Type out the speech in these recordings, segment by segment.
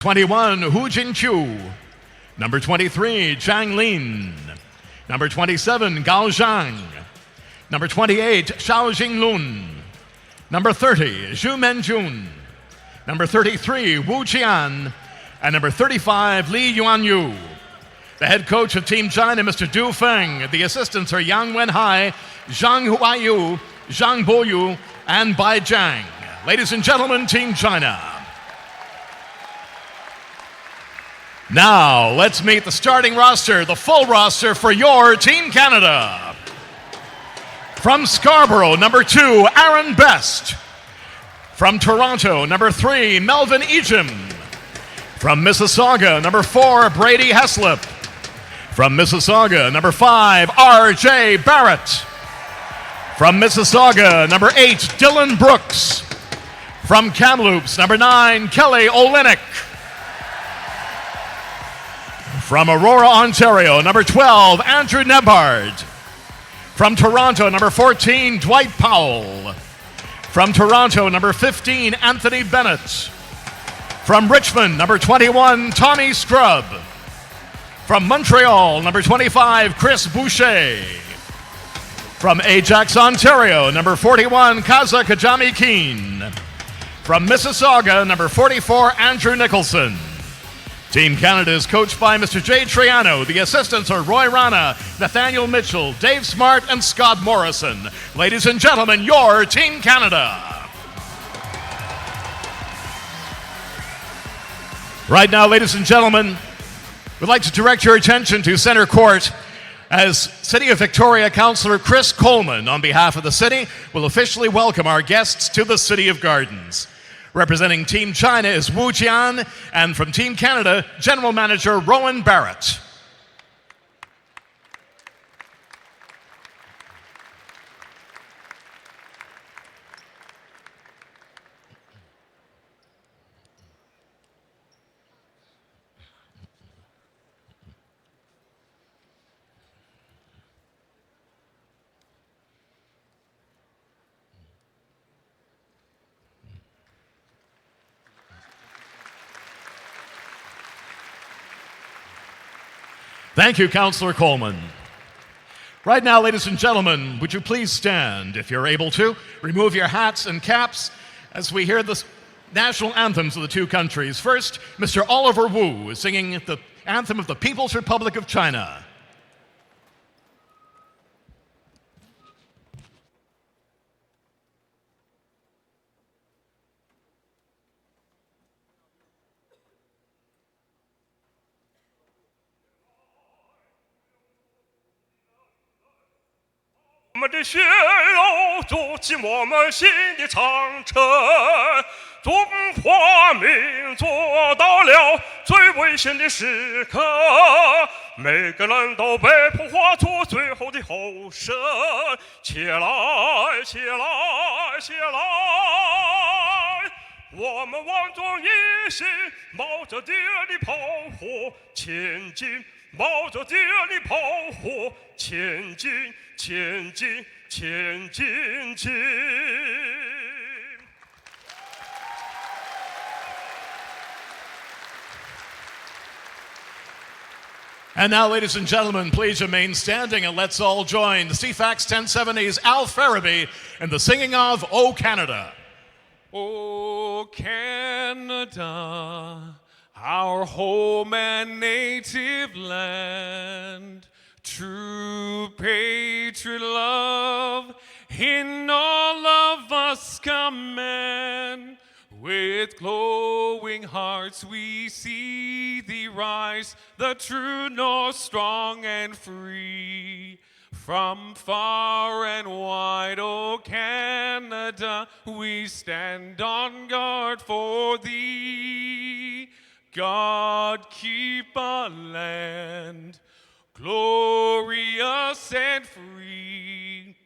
21, Hu Jinqiu. Number 23, Zhang Lin. Number 27, Gao Zhang. Number 28, Xiao Jinglun. Number 30, Zhu Menjun. Number 33, Wu Jian. And number 35, Li Yuanyu. The head coach of Team China, Mr. Du Feng. The assistants are Yang Wenhai, Zhang Huayu, Zhang Boyu, and Bai Jiang. Ladies and gentlemen, Team China. Now, let's meet the starting roster, the full roster for your Team Canada. From Scarborough, number 2, Aaron Best. From Toronto, number 3, Melvin Ejim. From Mississauga, number 4, Brady Heslip. From Mississauga, number 5, R.J. Barrett. From Mississauga, number 8, Dylan Brooks. From Kamloops, number 9, Kelly Olynyk. From Aurora, Ontario, number 12, Andrew Nebhard. From Toronto, number 14, Dwight Powell. From Toronto, number 15, Anthony Bennett. From Richmond, number 21, Tommy Scrubb. From Montreal, number 25, Chris Boucher. From Ajax, Ontario, number 41, Kaza Kajami Keene. From Mississauga, number 44, Andrew Nicholson. Team Canada is coached by Mr. Jay Triano. The assistants are Roy Rana, Nathaniel Mitchell, Dave Smart, and Scott Morrison. Ladies and gentlemen, your Team Canada. Right now, ladies and gentlemen, we'd like to direct your attention to center court as City of Victoria Councillor Chris Coleman, on behalf of the city, will officially welcome our guests to the City of Gardens. Representing Team China is Wu Jian, and from Team Canada, General Manager Rowan Barrett. Thank you, Councillor Coleman. Right now, ladies and gentlemen, would you please stand, if you're able to, remove your hats and caps as we hear the national anthems of the two countries. First, Mr. Oliver Wu is singing the anthem of the People's Republic of China. 我们的血肉筑起我们新的长城，中华民族到了最危险的时刻，每个人都被迫画出最后的后生。起来，起来，起来！我们万众一心，冒着敌人的炮火前进，冒着敌人的炮火前进，前进，前进，进！ And now, ladies and gentlemen, please remain standing and let's all join the CFAX 1070's Al Farabee in the singing of O Canada. O Canada, our home and native land, true patriot love in all of us command. With glowing hearts we see thee rise, the true north, strong and free. From far and wide, O Canada, we stand on guard for thee. God, keep our land glorious and free.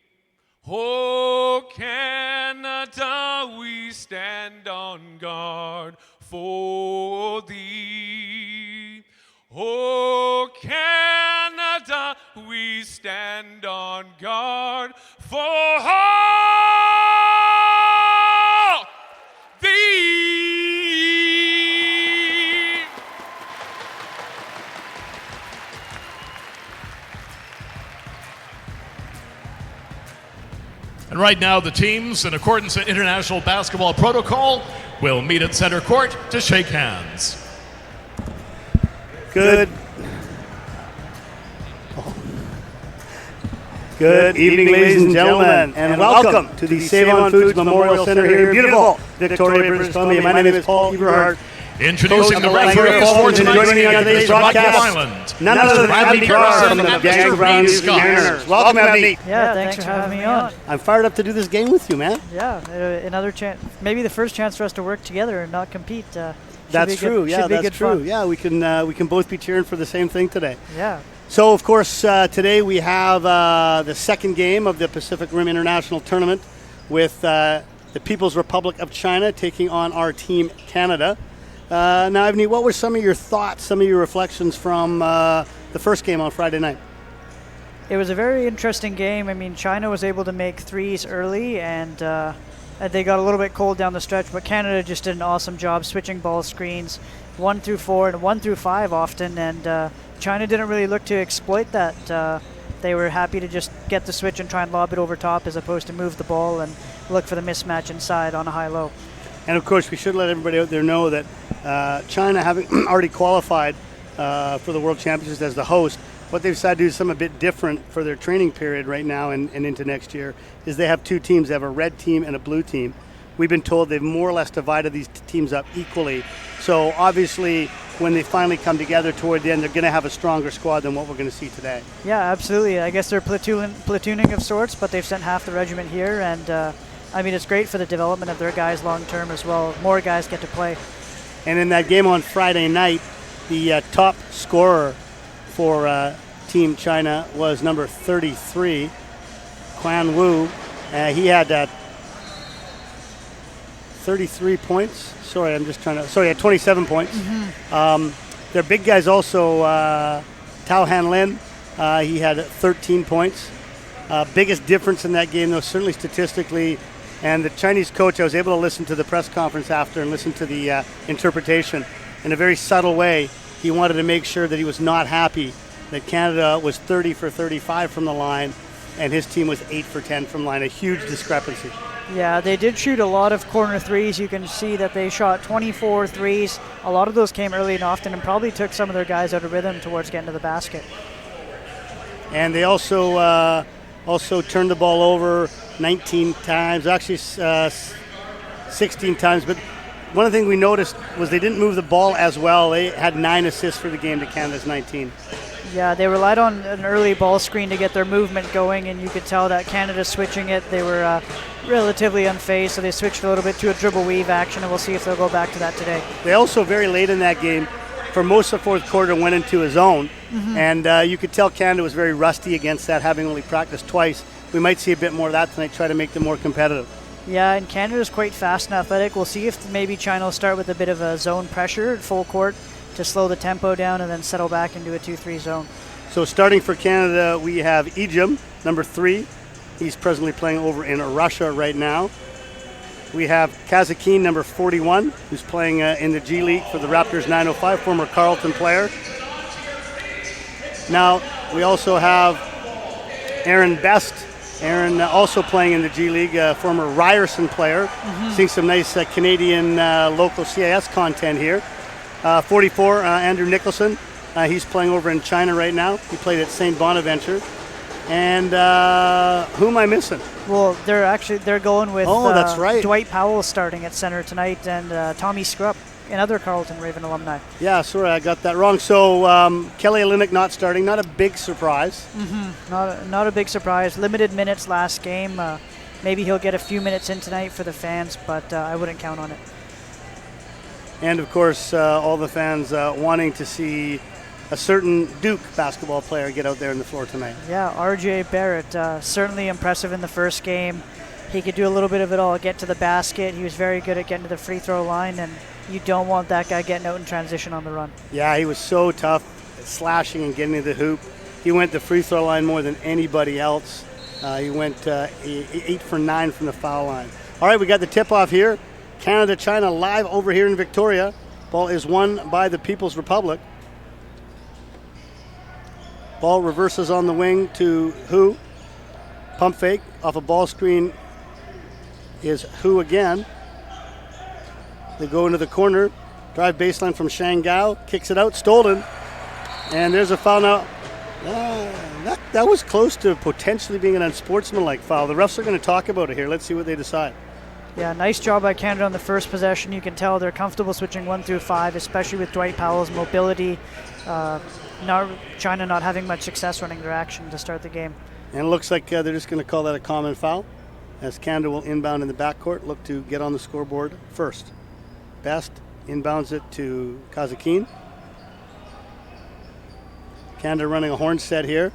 O Canada, we stand on guard for thee. O Canada, we stand on guard for thee. And right now, the teams, in accordance with international basketball protocol, will meet at center court to shake hands. Good evening, ladies and gentlemen, and welcome to the Save On Foods Memorial Center here in beautiful Victoria, British Columbia. My name is Paul Eberhard. Introducing the referees for tonight's game on today's broadcast island. None other than Abney Carr from the Gagg Brown Mariners. Welcome, Abney. Yeah, thanks for having me on. I'm fired up to do this game with you, man. Yeah, another chance, maybe the first chance for us to work together and not compete. That's true. Yeah, that's true. Fun. Yeah, we can both be cheering for the same thing today. Yeah. So, of course, today we have the second game of the Pacific Rim International Tournament with the People's Republic of China taking on our team, Canada. Now, Avni, what were some of your thoughts, some of your reflections from the first game on Friday night? It was a very interesting game. I mean, China was able to make threes early, and they got a little bit cold down the stretch, but Canada just did an awesome job switching ball screens 1 through 4 and 1 through 5 often, and China didn't really look to exploit that. They were happy to just get the switch and try and lob it over top as opposed to move the ball and look for the mismatch inside on a high-low. And, of course, we should let everybody out there know that China, having already qualified for the World Championships as the host, what they've decided to do something a bit different for their training period right now and into next year is they have two teams. They have a red team and a blue team. We've been told they've more or less divided these teams up equally. So, obviously, when they finally come together toward the end, they're going to have a stronger squad than what we're going to see today. Yeah, absolutely. I guess they're platooning of sorts, but they've sent half the regiment here, and I mean, it's great for the development of their guys long term as well. More guys get to play. And in that game on Friday night, the top scorer for Team China was number 33, Quan Wu. He had 33 points. He had 27 points. Mm-hmm. Their big guys also, Tao Han Lin, he had 13 points. Biggest difference in that game, though, certainly statistically. And the Chinese coach, I was able to listen to the press conference after and listen to the interpretation. In a very subtle way, he wanted to make sure that he was not happy that Canada was 30 for 35 from the line and his team was 8 for 10 from the line. A huge discrepancy. Yeah, they did shoot a lot of corner threes. You can see that they shot 24 threes. A lot of those came early and often and probably took some of their guys out of rhythm towards getting to the basket. And they also turned the ball over 19 times, actually 16 times. But one of the things we noticed was they didn't move the ball as well. They had 9 assists for the game to Canada's 19. Yeah, they relied on an early ball screen to get their movement going, and you could tell that Canada switching it, they were relatively unfazed, so they switched a little bit to a dribble weave action, and we'll see if they'll go back to that today. They also, very late in that game, for most of the fourth quarter, went into a zone, and you could tell Canada was very rusty against that, having only practiced twice. We might see a bit more of that tonight, try to make them more competitive. Yeah, and Canada's quite fast and athletic. We'll see if maybe China will start with a bit of a zone pressure at full court to slow the tempo down and then settle back into a 2-3 zone. So starting for Canada, we have Ejim, number 3. He's presently playing over in Russia right now. We have Kazakhin, number 41, who's playing in the G League for the Raptors 905, former Carleton player. Now, we also have Aaron Best. Aaron also playing in the G League, former Ryerson player. Seeing some nice Canadian local CIS content here. 44, Andrew Nicholson. He's playing over in China right now. He played at St. Bonaventure. And who am I missing? Well, they're going with that's right. Dwight Powell starting at center tonight, and Tommy Scrupp, another Carleton Raven alumni. Yeah, sorry, I got that wrong. So Kelly Olynyk not starting, not a big surprise. Not a big surprise. Limited minutes last game. Maybe he'll get a few minutes in tonight for the fans, but I wouldn't count on it. And, of course, all the fans wanting to see a certain Duke basketball player get out there in the floor tonight. Yeah, RJ Barrett, certainly impressive in the first game. He could do a little bit of it all, get to the basket. He was very good at getting to the free throw line, and you don't want that guy getting out in transition on the run. Yeah, he was so tough at slashing and getting to the hoop. He went to the free throw line more than anybody else. He went 8 for 9 from the foul line. All right, we got the tip-off here. Canada-China live over here in Victoria. Ball is won by the People's Republic. Ball reverses on the wing to Hu. Pump fake off a ball screen is Hu again. They go into the corner, drive baseline from Shangao, kicks it out, stolen. And there's a foul now. That was close to potentially being an unsportsmanlike foul. The refs are going to talk about it here. Let's see what they decide. Yeah, nice job by Canada on the first possession. You can tell they're comfortable switching 1 through 5, especially with Dwight Powell's mobility. China not having much success running their action to start the game. And it looks like they're just going to call that a common foul, as Canada will inbound in the backcourt, look to get on the scoreboard first. Best inbounds it to Kazakhin. Canada running a horn set here.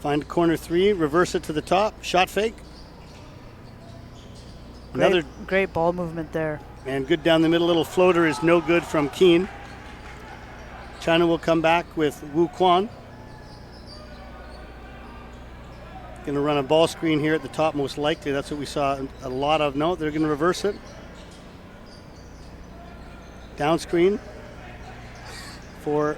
Find corner 3, reverse it to the top, shot fake. Great ball movement there. And good down the middle, little floater is no good from Keen. China will come back with Wu Quan. Going to run a ball screen here at the top, most likely. That's what we saw a lot of. No, they're going to reverse it. Down screen for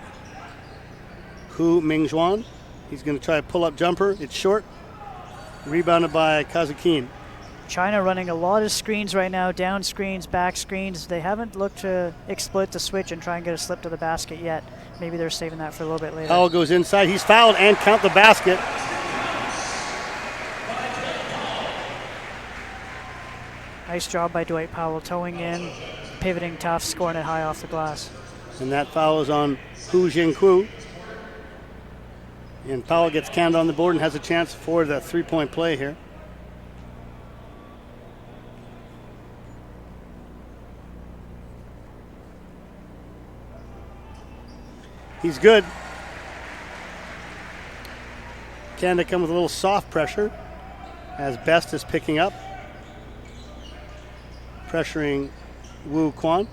Hu Mingjuan. He's going to try a pull-up jumper. It's short. Rebounded by Kazakhin. China running a lot of screens right now, down screens, back screens. They haven't looked to exploit the switch and try and get a slip to the basket yet. Maybe they're saving that for a little bit later. Powell goes inside. He's fouled and count the basket. Nice job by Dwight Powell, towing in, pivoting tough, scoring it high off the glass. And that foul is on Hu Jingku. And Powell gets Canada on the board and has a chance for the three-point play here. He's good. Canada comes with a little soft pressure as Best is picking up. Pressuring Wu Quan.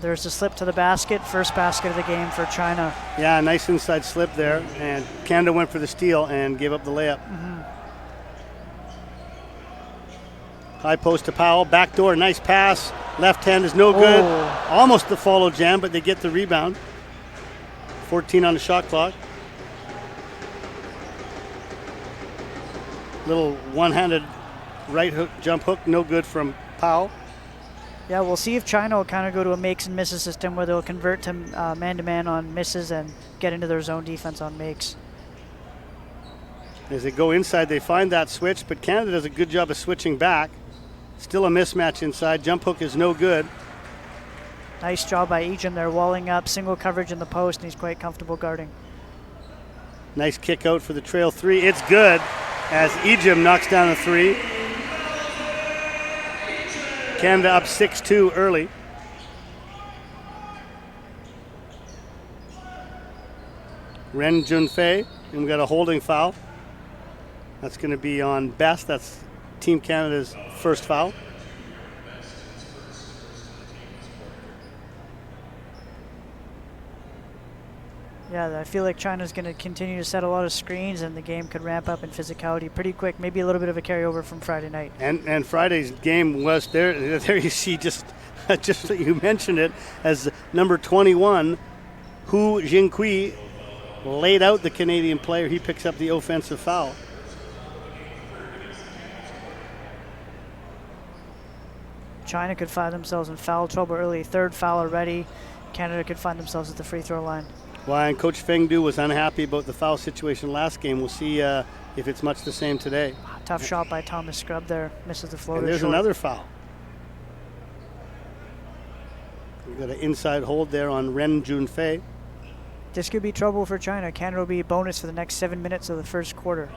There's a slip to the basket, first basket of the game for China. Yeah, nice inside slip there, and Canada went for the steal and gave up the layup. High post to Powell, backdoor, nice pass. Left hand is no good. Almost the follow jam, but they get the rebound. 14 on the shot clock. Little one-handed right hook, jump hook, no good from Powell. Yeah, we'll see if China will kind of go to a makes and misses system where they'll convert to man-to-man on misses and get into their zone defense on makes. As they go inside, they find that switch, but Canada does a good job of switching back. Still a mismatch inside. Jump hook is no good. Nice job by Ejim there, walling up, single coverage in the post, and he's quite comfortable guarding. Nice kick out for the trail three. It's good as Ejim knocks down a three. Canada up 6-2 early. Ren Junfei, and we got a holding foul. That's going to be on Best. That's Team Canada's first foul. Yeah, I feel like China's going to continue to set a lot of screens, and the game could ramp up in physicality pretty quick. Maybe a little bit of a carryover from Friday night. And Friday's game was there. There you see, just you mentioned it, as number 21, Hu Jingqi, laid out the Canadian player. He picks up the offensive foul. China could find themselves in foul trouble early. Third foul already. Canada could find themselves at the free throw line. Well, and Coach Feng Du was unhappy about the foul situation last game. We'll see if it's much the same today. Tough shot by Thomas Scrub there. Misses the floater. And there's short. another foul. We've got an inside hold there on Ren Junfei. This could be trouble for China. Canada will be a bonus for the next 7 minutes of the first quarter.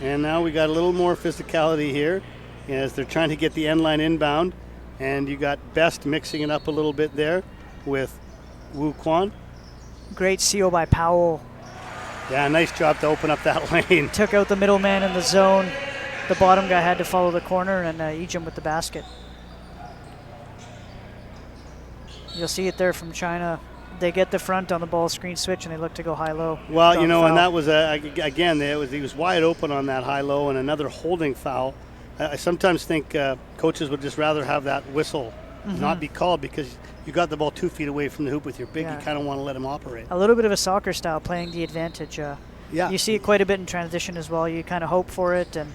And now we got a little more physicality here as they're trying to get the end line inbound. And you got Best mixing it up a little bit there with Wu Quan. Great seal by Powell. Yeah, nice job to open up that lane. Took out the middleman in the zone. The bottom guy had to follow the corner, and Ejim with the basket. You'll see it there from China. They get the front on the ball screen switch, and they look to go high-low. Well, you know, and that was, again, he was wide open on that high-low and another holding foul. I sometimes think coaches would just rather have that whistle not be called because you got the ball 2 feet away from the hoop with your big. You kind of want to let him operate. A little bit of a soccer style, playing the advantage. Yeah. You see it quite a bit in transition as well. You kind of hope for it, and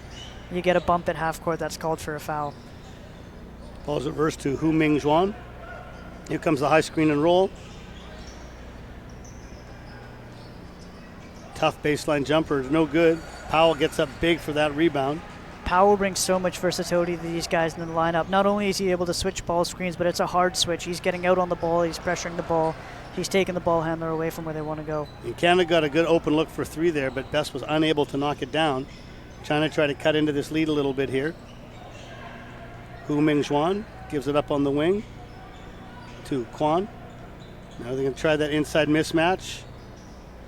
you get a bump at half court that's called for a foul. Ball's reversed to Hu Ming Zhuan. Here comes the high screen and roll. Tough baseline jumper, no good. Powell gets up big for that rebound. Powell brings so much versatility to these guys in the lineup. Not only is he able to switch ball screens, but it's a hard switch. He's getting out on the ball, he's pressuring the ball, he's taking the ball handler away from where they want to go. And Canada got a good open look for three there, but Best was unable to knock it down. China tried to cut into this lead a little bit here. Hu Ming Zhuan gives it up on the wing to Quan. Now they're going to try that inside mismatch.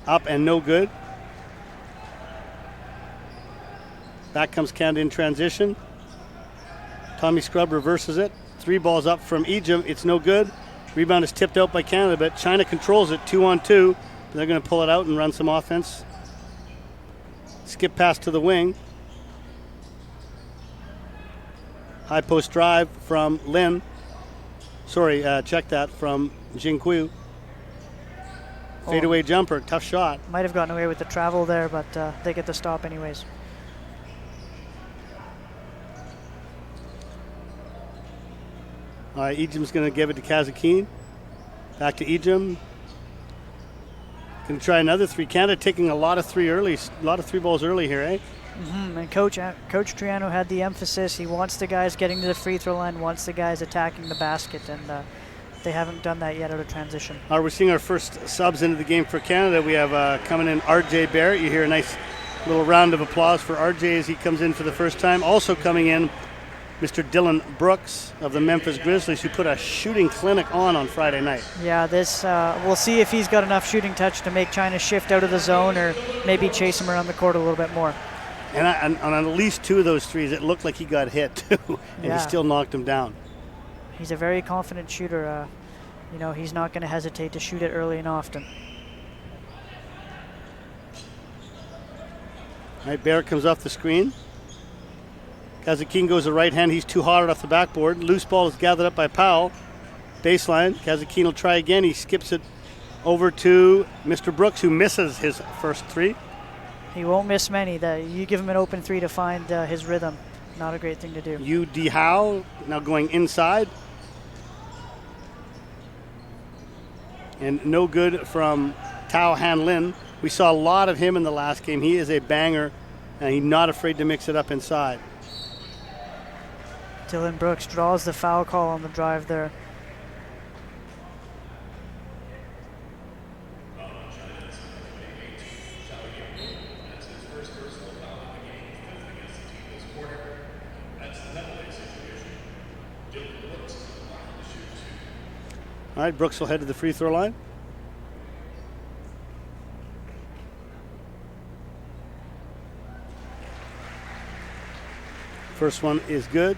Up and no good. Back comes Canada in transition. Tommy Scrub reverses it. 3 balls up from Egypt. It's no good. Rebound is tipped out by Canada, but China controls it 2-on-2. They're going to pull it out and run some offense. Skip pass to the wing. High post drive from Lin. Check that from Jingqiu. Fadeaway jumper, tough shot. Might have gotten away with the travel there, but they get the stop anyways. All right, Ejim's going to give it to Kazakhin. Back to Ejim. Going to try another 3. Canada taking a lot of 3 balls early here, eh? And Coach Triano had the emphasis. He wants the guys getting to the free throw line, wants the guys attacking the basket, and they haven't done that yet out of transition. We're seeing our first subs into the game for Canada. We have coming in RJ Barrett. You hear a nice little round of applause for RJ as he comes in for the first time. Also coming in, Mr. Dylan Brooks of the Memphis Grizzlies, who put a shooting clinic on Friday night. Yeah, we'll see if he's got enough shooting touch to make China shift out of the zone or maybe chase him around the court a little bit more. And on at least 2 of those threes, it looked like he got hit, too, and he still knocked him down. He's a very confident shooter. He's not going to hesitate to shoot it early and often. All right, Barrett comes off the screen. Kazakhin goes to right hand. He's too hard off the backboard. Loose ball is gathered up by Powell. Baseline. Kazakhin will try again. He skips it over to Mr. Brooks, who misses his first 3. He won't miss many. You give him an open 3 to find his rhythm. Not a great thing to do. Yu Di Hao now going inside. And no good from Tao Han Lin. We saw a lot of him in the last game. He is a banger, and he's not afraid to mix it up inside. Dylan Brooks draws the foul call on the drive there. All right, Brooks will head to the free throw line. First one is good.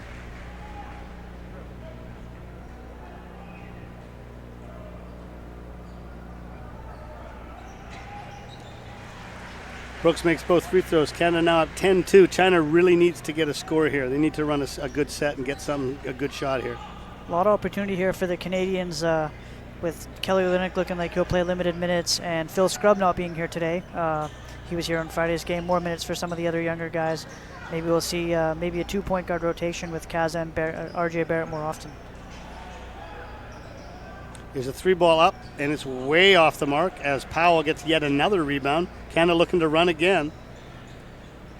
Brooks makes both free throws. Canada now at 10-2. China really needs to get a score here. They need to run a good set and get a good shot here. A lot of opportunity here for the Canadians with Kelly Olynyk looking like he'll play limited minutes and Phil Scrub not being here today. He was here on Friday's game. More minutes for some of the other younger guys. Maybe we'll see maybe a 2-point guard rotation with Kaz and RJ Barrett more often. There's a 3 ball up, and it's way off the mark as Powell gets yet another rebound. Canada looking to run again.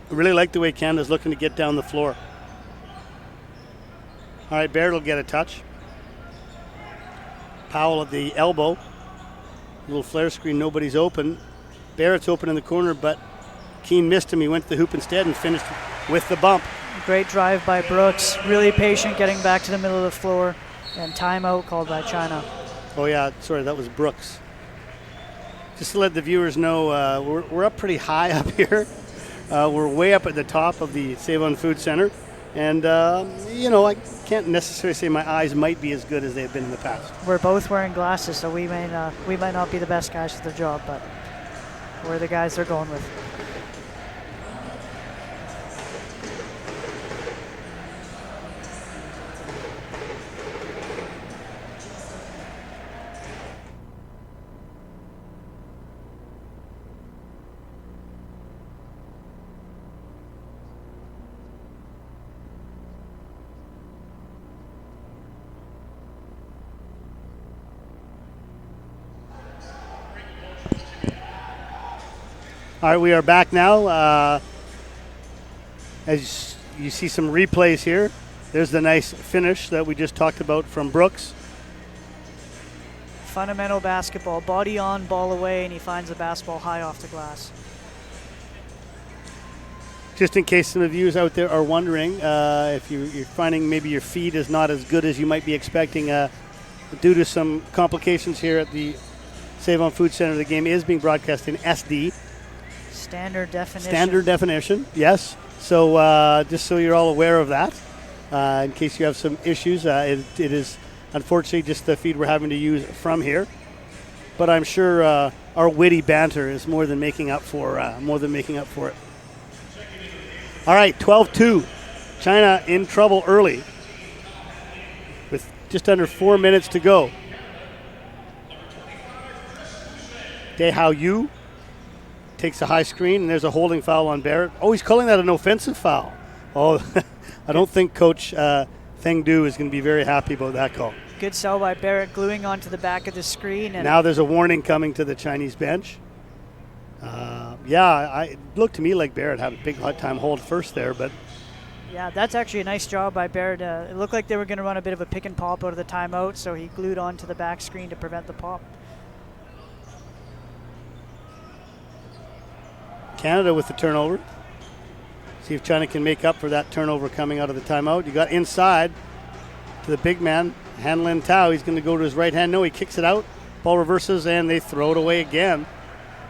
I really like the way Canada's looking to get down the floor. All right, Barrett will get a touch. Powell at the elbow. Little flare screen, nobody's open. Barrett's open in the corner, but Keane missed him. He went to the hoop instead and finished with the bump. Great drive by Brooks. Really patient getting back to the middle of the floor. And timeout called by China. Oh, yeah, sorry, that was Brooks. Just to let the viewers know, we're up pretty high up here. We're way up at the top of the Save-On Food Center. And, I can't necessarily say my eyes might be as good as they've been in the past. We're both wearing glasses, so we might not be the best guys for the job, but we're the guys they're going with. All right, we are back now. As you see some replays here, there's the nice finish that we just talked about from Brooks. Fundamental basketball, body on, ball away, and he finds the basketball high off the glass. Just in case some of you out there are wondering, if you're finding maybe your feed is not as good as you might be expecting due to some complications here at the Save-On Food Center, the game is being broadcast in SD. Standard definition. Standard definition, yes. So just so you're all aware of that, in case you have some issues, it is unfortunately just the feed we're having to use from here. But I'm sure our witty banter is more than making up for it. All right, 12-2. China in trouble early with just under 4 minutes to go. Dehao Yu takes a high screen, and there's a holding foul on Barrett. Oh, he's calling that an offensive foul. Oh, I don't think Coach Feng Du is going to be very happy about that call. Good sell by Barrett, gluing onto the back of the screen. And now there's a warning coming to the Chinese bench. It looked to me like Barrett had a big hot time hold first there, but yeah, that's actually a nice job by Barrett. It looked like they were going to run a bit of a pick and pop out of the timeout, so he glued onto the back screen to prevent the pop. Canada with the turnover. See if China can make up for that turnover coming out of the timeout. You got inside to the big man, Han Lin Tao. He's going to go to his right hand. No, he kicks it out. Ball reverses, and they throw it away again.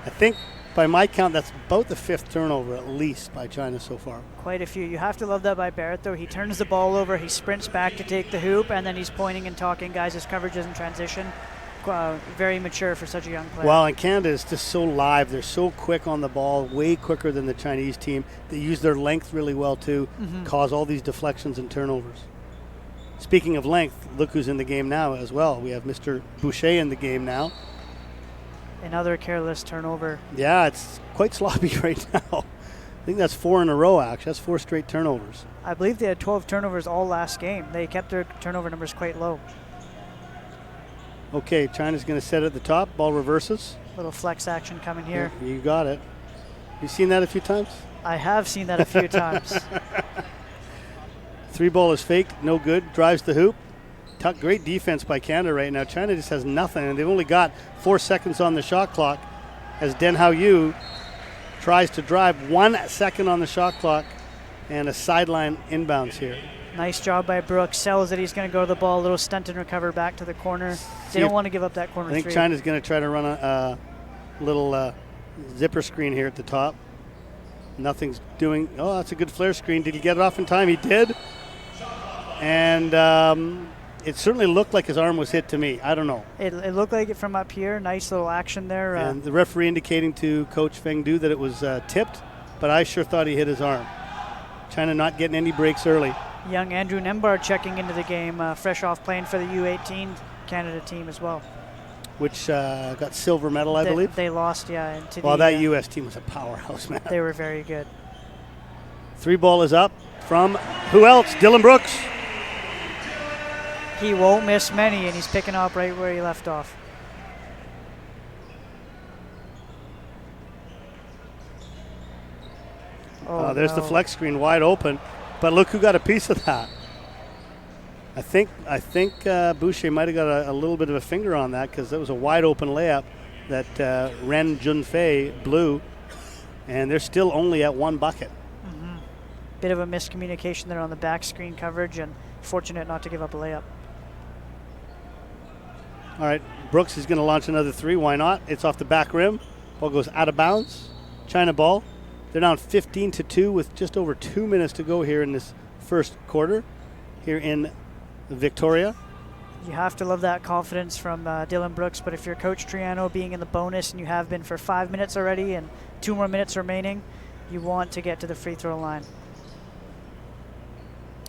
I think by my count, that's about the 5th turnover at least by China so far. Quite a few. You have to love that by Barrett, though. He turns the ball over, he sprints back to take the hoop, and then he's pointing and talking guys as coverages in transition. Very mature for such a young player. Well, and Canada is just so live. They're so quick on the ball, way quicker than the Chinese team. They use their length really well, too, cause all these deflections and turnovers. Speaking of length, look who's in the game now as well. We have Mr. Boucher in the game now. Another careless turnover. Yeah, it's quite sloppy right now. I think that's 4 in a row, actually. That's 4 straight turnovers. I believe they had 12 turnovers all last game. They kept their turnover numbers quite low. Okay, China's going to set at the top. Ball reverses. Little flex action coming here. Yeah, you got it. You seen that a few times? I have seen that a few times. 3 ball is faked, no good. Drives the hoop. Great defense by Canada right now. China just has nothing, and they've only got 4 seconds on the shot clock as Dehao Yu tries to drive. 1 second on the shot clock and a sideline inbounds here. Nice job by Brooks. Sells it. He's going to go to the ball. A little stunt and recover back to the corner. They don't want to give up that corner. I think China's going to try to run a little zipper screen here at the top. Nothing's doing. Oh, that's a good flare screen. Did he get it off in time? He did. And it certainly looked like his arm was hit to me. I don't know. It looked like it from up here. Nice little action there. And the referee indicating to Coach Feng Du that it was tipped, but I sure thought he hit his arm. China not getting any breaks early. Young Andrew Nembhard checking into the game, fresh off playing for the U18 Canada team as well. Which got silver medal, I believe. They lost, yeah. Well, that U.S. team was a powerhouse, man. They were very good. 3 ball is up from who else? Dylan Brooks. He won't miss many, and he's picking up right where he left off. There's the flex screen wide open, but look who got a piece of that. I think Boucher might have got a little bit of a finger on that because that was a wide open layup that Ren Junfei blew, and they're still only at 1 bucket. Bit of a miscommunication there on the back screen coverage, and fortunate not to give up a layup. All right, Brooks is going to launch another 3. Why not? It's off the back rim. Ball goes out of bounds. China ball. They're down 15-2 with just over 2 minutes to go here in this first quarter here in Victoria. You have to love that confidence from Dylan Brooks, but if you're Coach Triano being in the bonus and you have been for 5 minutes already and 2 more minutes remaining, you want to get to the free throw line.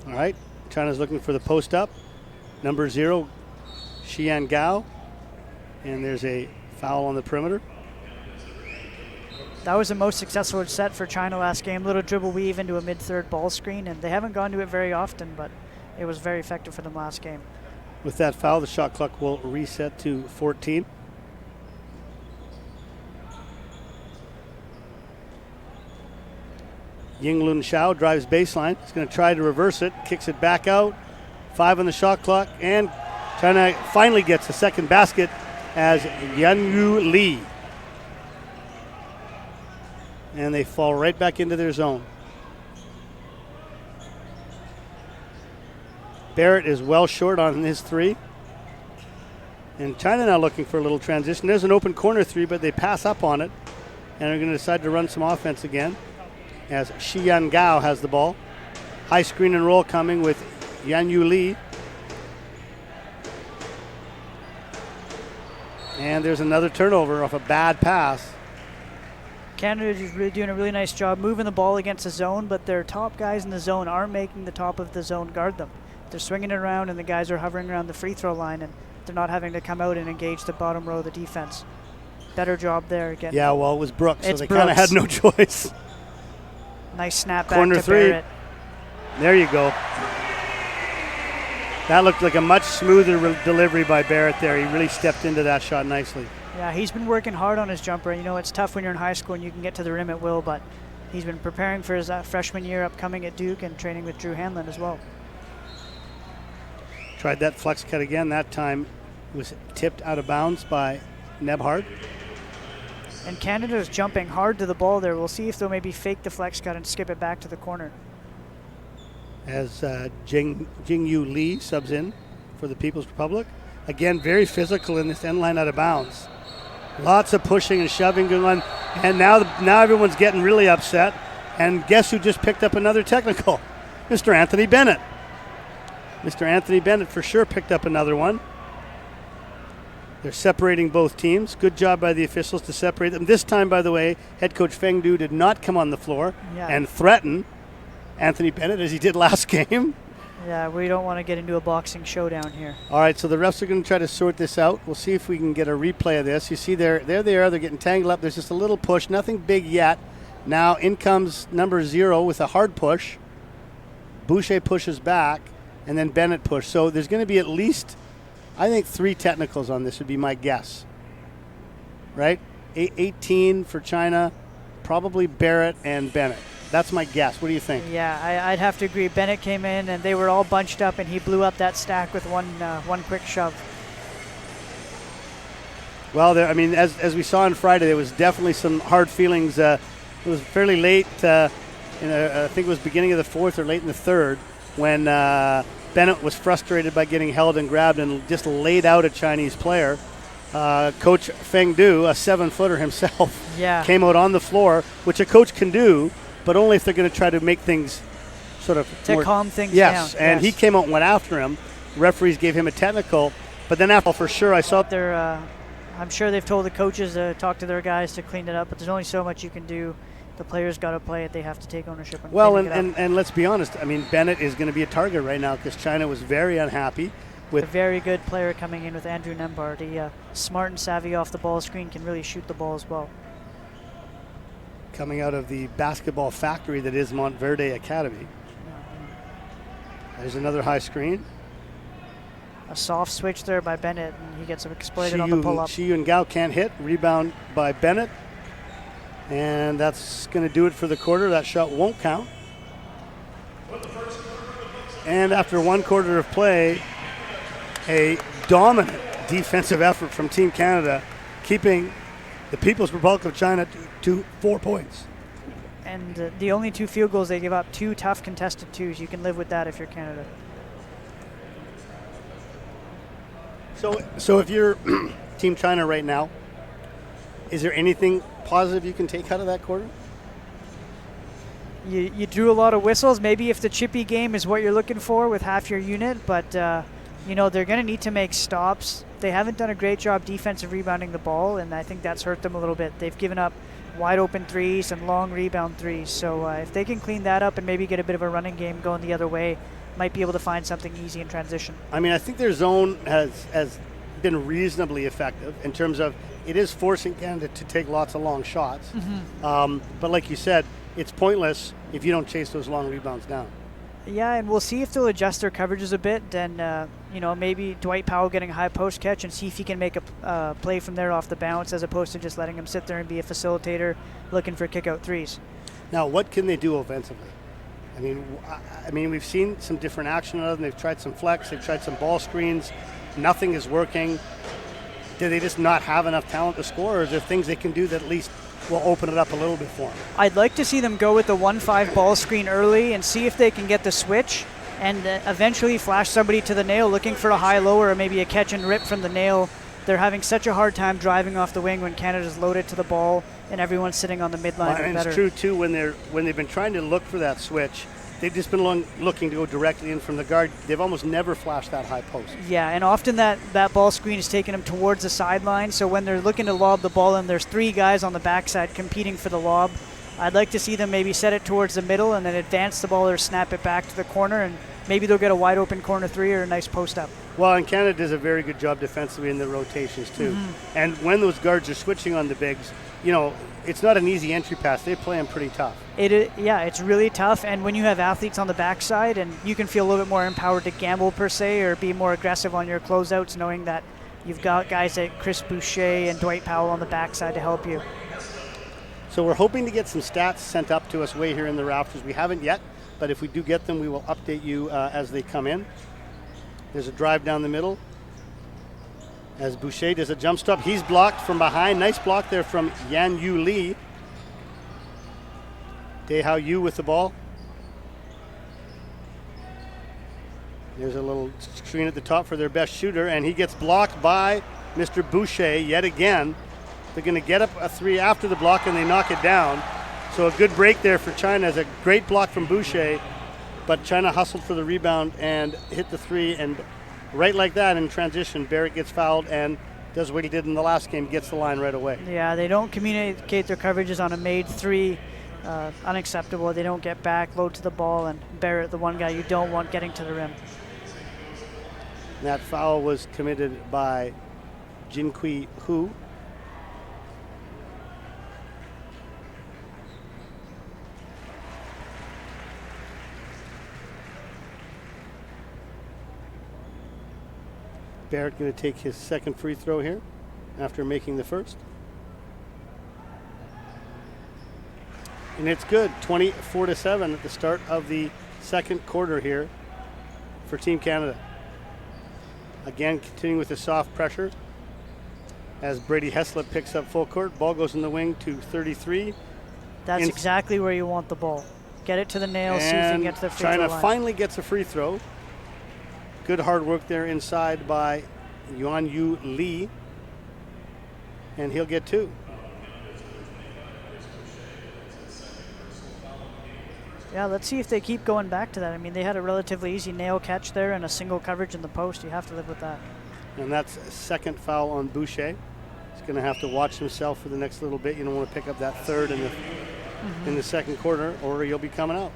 All right, China's looking for the post up. Number 0, Xian Gao, and there's a foul on the perimeter. That was the most successful set for China last game. Little dribble weave into a mid-third ball screen, and they haven't gone to it very often, but it was very effective for them last game. With that foul, the shot clock will reset to 14. Yinglun Xiao drives baseline. He's going to try to reverse it, kicks it back out. 5 on the shot clock, and China finally gets a second basket as Yanyu Li. And they fall right back into their zone. Barrett is well short on his 3. And China now looking for a little transition. There's an open corner 3, but they pass up on it. And they're going to decide to run some offense again as Xian Gao has the ball. High screen and roll coming with Yanyu Li. And there's another turnover off a bad pass. Canada is really doing a really nice job moving the ball against the zone, but their top guys in the zone aren't making the top of the zone guard them. They're swinging it around, and the guys are hovering around the free throw line, and they're not having to come out and engage the bottom row of the defense. Better job there. Yeah, well, it was Brooks, so it's they kind of had no choice. Nice snap back Corner to 3. Barrett. There you go. That looked like a much smoother delivery by Barrett there. He really stepped into that shot nicely. Yeah, he's been working hard on his jumper. You know, it's tough when you're in high school and you can get to the rim at will, but he's been preparing for his freshman year upcoming at Duke and training with Drew Hanlon as well. Tried that flex cut again. That time was tipped out of bounds by Nebhard. And Canada's jumping hard to the ball there. We'll see if they'll maybe fake the flex cut and skip it back to the corner. As Jingyu Li subs in for the People's Republic. Again, very physical in this end line out of bounds. Lots of pushing and shoving going on. And now everyone's getting really upset. And guess who just picked up another technical? Mr. Anthony Bennett. Mr. Anthony Bennett for sure picked up another one. They're separating both teams. Good job by the officials to separate them. This time, by the way, head coach Feng Du did not come on the floor and threaten Anthony Bennett as he did last game. Yeah, we don't want to get into a boxing showdown here. All right, so the refs are going to try to sort this out. We'll see if we can get a replay of this. You see there they are. They're getting tangled up. There's just a little push. Nothing big yet. Now in comes number 0 with a hard push. Boucher pushes back, and then Bennett push. So there's going to be at least, I think, 3 technicals on this would be my guess. Right? 18 for China, probably Barrett and Bennett. That's my guess. What do you think? Yeah, I'd have to agree. Bennett came in, and they were all bunched up, and he blew up that stack with one quick shove. Well, as we saw on Friday, there was definitely some hard feelings. It was fairly late, I think it was beginning of the 4th or late in the 3rd, when Bennett was frustrated by getting held and grabbed and just laid out a Chinese player. Coach Feng Du, a 7-footer himself, came out on the floor, which a coach can do, but only if they're going to try to make things sort of calm things down. Yes, and he came out and went after him. Referees gave him a technical, but then after, for sure, I saw I'm sure they've told the coaches to talk to their guys to clean it up, but there's only so much you can do. The players got to play it. They have to take ownership. And let's be honest. I mean, Bennett is going to be a target right now because China was very unhappy with a very good player coming in with Andrew Nembhard. He smart and savvy off the ball screen, can really shoot the ball as well. Coming out of the basketball factory that is Montverde Academy. There's another high screen. A soft switch there by Bennett, and he gets exploited on the pull-up. Shi and Gao can't hit. Rebound by Bennett. And that's going to do it for the quarter. That shot won't count. And after 1 quarter of play, a dominant defensive effort from Team Canada, keeping the People's Republic of China to 4 points. And the only 2 field goals they give up, 2 tough contested 2s. You can live with that if you're Canada. So if you're Team China right now, is there anything positive you can take out of that quarter? You drew a lot of whistles. Maybe if the chippy game is what you're looking for with half your unit, but they're going to need to make stops. They haven't done a great job defensive rebounding the ball, and I think that's hurt them a little bit. They've given up wide open 3s and long rebound 3s. So if they can clean that up and maybe get a bit of a running game going the other way, might be able to find something easy in transition. I mean, I think their zone has been reasonably effective in terms of it is forcing Canada to take lots of long shots. Mm-hmm. But like you said, it's pointless if you don't chase those long rebounds down. Yeah, and we'll see if they'll adjust their coverages a bit. Then, maybe Dwight Powell getting a high post catch and see if he can make a play from there off the bounce as opposed to just letting him sit there and be a facilitator looking for kick-out 3s. Now, what can they do offensively? I mean, we've seen some different action out of them. They've tried some flex. They've tried some ball screens. Nothing is working. Do they just not have enough talent to score, or is there things they can do that at least will open it up a little bit for them? I'd like to see them go with the 1-5 ball screen early and see if they can get the switch and eventually flash somebody to the nail looking for a high-low or maybe a catch and rip from the nail. They're having such a hard time driving off the wing when Canada's loaded to the ball and everyone's sitting on the midline. And it's true, too, when they've been trying to look for that switch, they've just been looking to go directly in from the guard. They've almost never flashed that high post. Yeah, and often that ball screen is taking them towards the sideline, so when they're looking to lob the ball and there's 3 guys on the backside competing for the lob, I'd like to see them maybe set it towards the middle and then advance the ball or snap it back to the corner, and maybe they'll get a wide open corner 3 or a nice post up. Well, and Canada does a very good job defensively in the rotations, too. Mm-hmm. And when those guards are switching on the bigs, it's not an easy entry pass. They play them pretty tough. It's really tough, and when you have athletes on the backside and you can feel a little bit more empowered to gamble per se or be more aggressive on your closeouts, knowing that you've got guys like Chris Boucher and Dwight Powell on the backside to help you. So we're hoping to get some stats sent up to us way here in the rafters. We haven't yet, but if we do get them, we will update you as they come in. There's a drive down the middle as Boucher does a jump stop. He's blocked from behind. Nice block there from Yan Yu Lee. Dehao Yu with the ball. There's a little screen at the top for their best shooter, and he gets blocked by Mr. Boucher yet again. They're going to get up a 3 after the block, and they knock it down. So a good break there for China. It's a great block from Boucher, but China hustled for the rebound and hit the 3, and right like that in transition, Barrett gets fouled and does what he did in the last game, gets the line right away. Yeah, they don't communicate their coverages on a made 3. Unacceptable. They don't get back, load to the ball, and Barrett, the one guy you don't want getting to the rim. And that foul was committed by Jinqi Hu. Barrett going to take his second free throw here after making the first. And it's good, 24-7 at the start of the second quarter here for Team Canada. Again, continuing with the soft pressure as Brady Heslip picks up full court. Ball goes in the wing to 33. That's exactly where you want the ball. Get it to the nail, see if you can get to the free throw line. China finally gets a free throw. Good hard work there inside by Yuan Yu Lee. And he'll get 2. Yeah, let's see if they keep going back to that. I mean, they had a relatively easy nail catch there and a single coverage in the post. You have to live with that. And that's a second foul on Boucher. He's going to have to watch himself for the next little bit. You don't want to pick up that third in the second quarter, or you'll be coming out.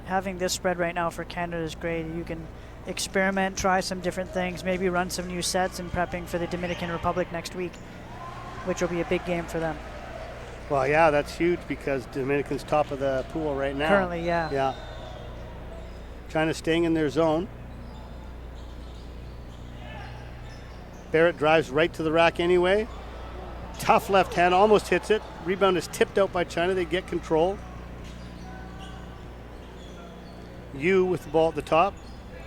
Having this spread right now for Canada is great. You can experiment, try some different things, maybe run some new sets in prepping for the Dominican Republic next week, which will be a big game for them. Well, yeah, that's huge because Dominican's top of the pool right now. Currently, yeah. Yeah. China staying in their zone. Barrett drives right to the rack anyway. Tough left hand, almost hits it. Rebound is tipped out by China. They get control. Yu with the ball at the top.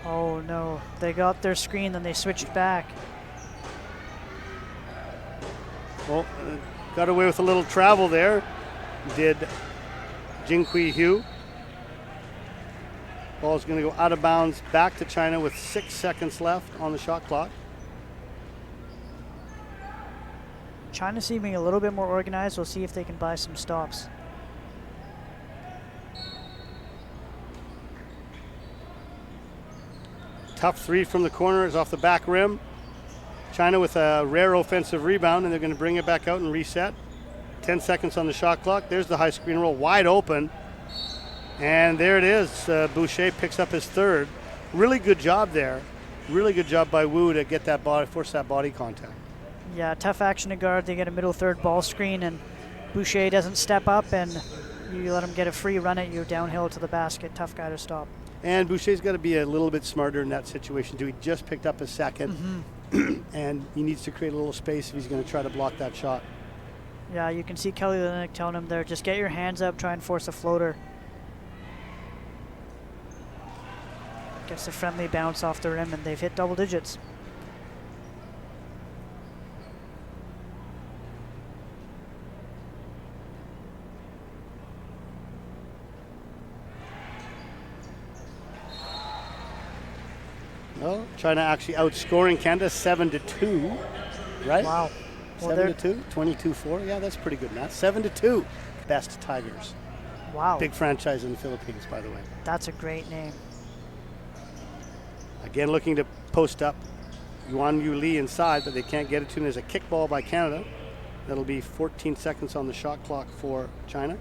Oh, no. They got their screen, then they switched back. Well, got away with a little travel there, did Jinqi Hu. Ball's going to go out of bounds back to China with 6 seconds left on the shot clock. China seeming a little bit more organized. We'll see if they can buy some stops. Tough 3 from the corner is off the back rim. China with a rare offensive rebound, and they're going to bring it back out and reset. 10 seconds on the shot clock. There's the high screen roll, wide open. And there it is. Boucher picks up his third. Really good job there. Really good job by Wu to get that body, force that body contact. Yeah, tough action to guard. They get a middle third ball screen, and Boucher doesn't step up, and you let him get a free run at you downhill to the basket. Tough guy to stop. And Boucher's got to be a little bit smarter in that situation too. He just picked up his second, and he needs to create a little space if he's going to try to block that shot. Yeah, you can see Kelly Olynyk telling him there, just get your hands up, try and force a floater. Gets a friendly bounce off the rim, and they've hit double digits. Well, China actually outscoring Canada 7-2, right? Wow. Well, 7-2, 22-4. Yeah, that's pretty good, Matt. 7-2. Best Tigers. wow. Big franchise in the Philippines, by the way. That's a great name. Again, looking to post up Yuan Yu Lee inside, but they can't get it to him. There's a kick ball by Canada. That'll be 14 seconds on the shot clock for China,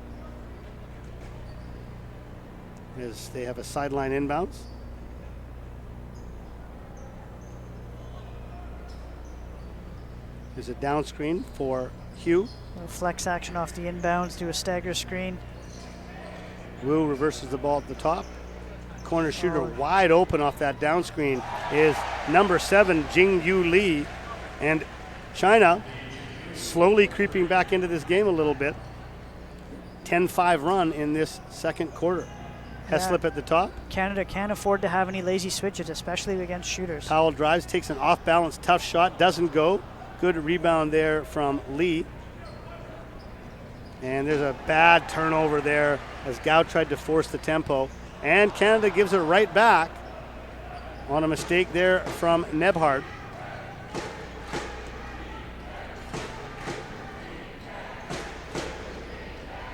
as they have a sideline inbounds. There's a down screen for Hugh. A flex action off the inbounds, do a stagger screen. Wu reverses the ball at the top. Corner shooter wide open off that down screen is number 7, Jing Yu Lee. And China slowly creeping back into this game a little bit. 10-5 run in this second quarter. Heslip at the top. Canada can't afford to have any lazy switches, especially against shooters. Powell drives, takes an off-balance tough shot, doesn't go. Good rebound there from Lee. And there's a bad turnover there as Gao tried to force the tempo. And Canada gives it right back on a mistake there from Nebhard.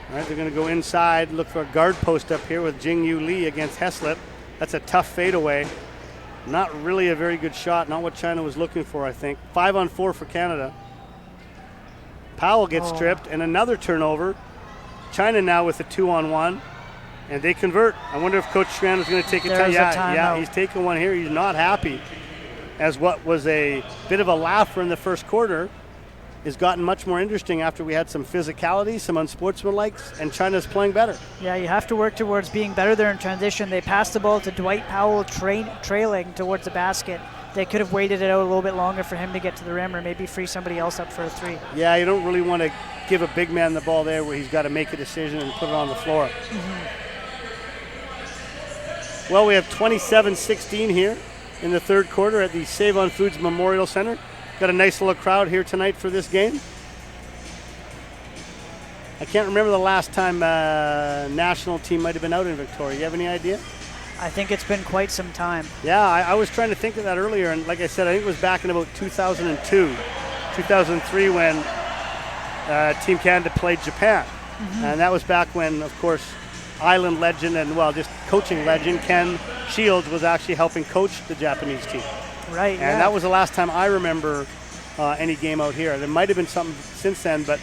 All right, they're going to go inside, look for a guard post up here with Jing Yu Lee against Heslip. That's a tough fadeaway. Not really a very good shot, not what China was looking for, I think. 5-on-4 for Canada. Powell gets tripped, and another turnover. China now with a 2-on-1, and they convert. I wonder if Coach Schran is going to take a time. Yeah, he's taking one here. He's not happy, as what was a bit of a laugher in the first quarter has gotten much more interesting after we had some physicality, some unsportsmanlike, and China's playing better. Yeah, you have to work towards being better there in transition. They passed the ball to Dwight Powell trailing towards the basket. They could have waited it out a little bit longer for him to get to the rim, or maybe free somebody else up for a three. Yeah, you don't really want to give a big man the ball there where he's got to make a decision and put it on the floor. Mm-hmm. Well, we have 27-16 here in the third quarter at the Save on Foods Memorial Center. Got a nice little crowd here tonight for this game. I can't remember the last time national team might have been out in Victoria. You have any idea? I think it's been quite some time. Yeah, I was trying to think of that earlier, and like I said, I think it was back in about 2002, 2003 when Team Canada played Japan. Mm-hmm. And that was back when, of course, Island legend and, well, just coaching legend Ken Shields was actually helping coach the Japanese team. Right, and that was the last time I remember any game out here. There might have been something since then, but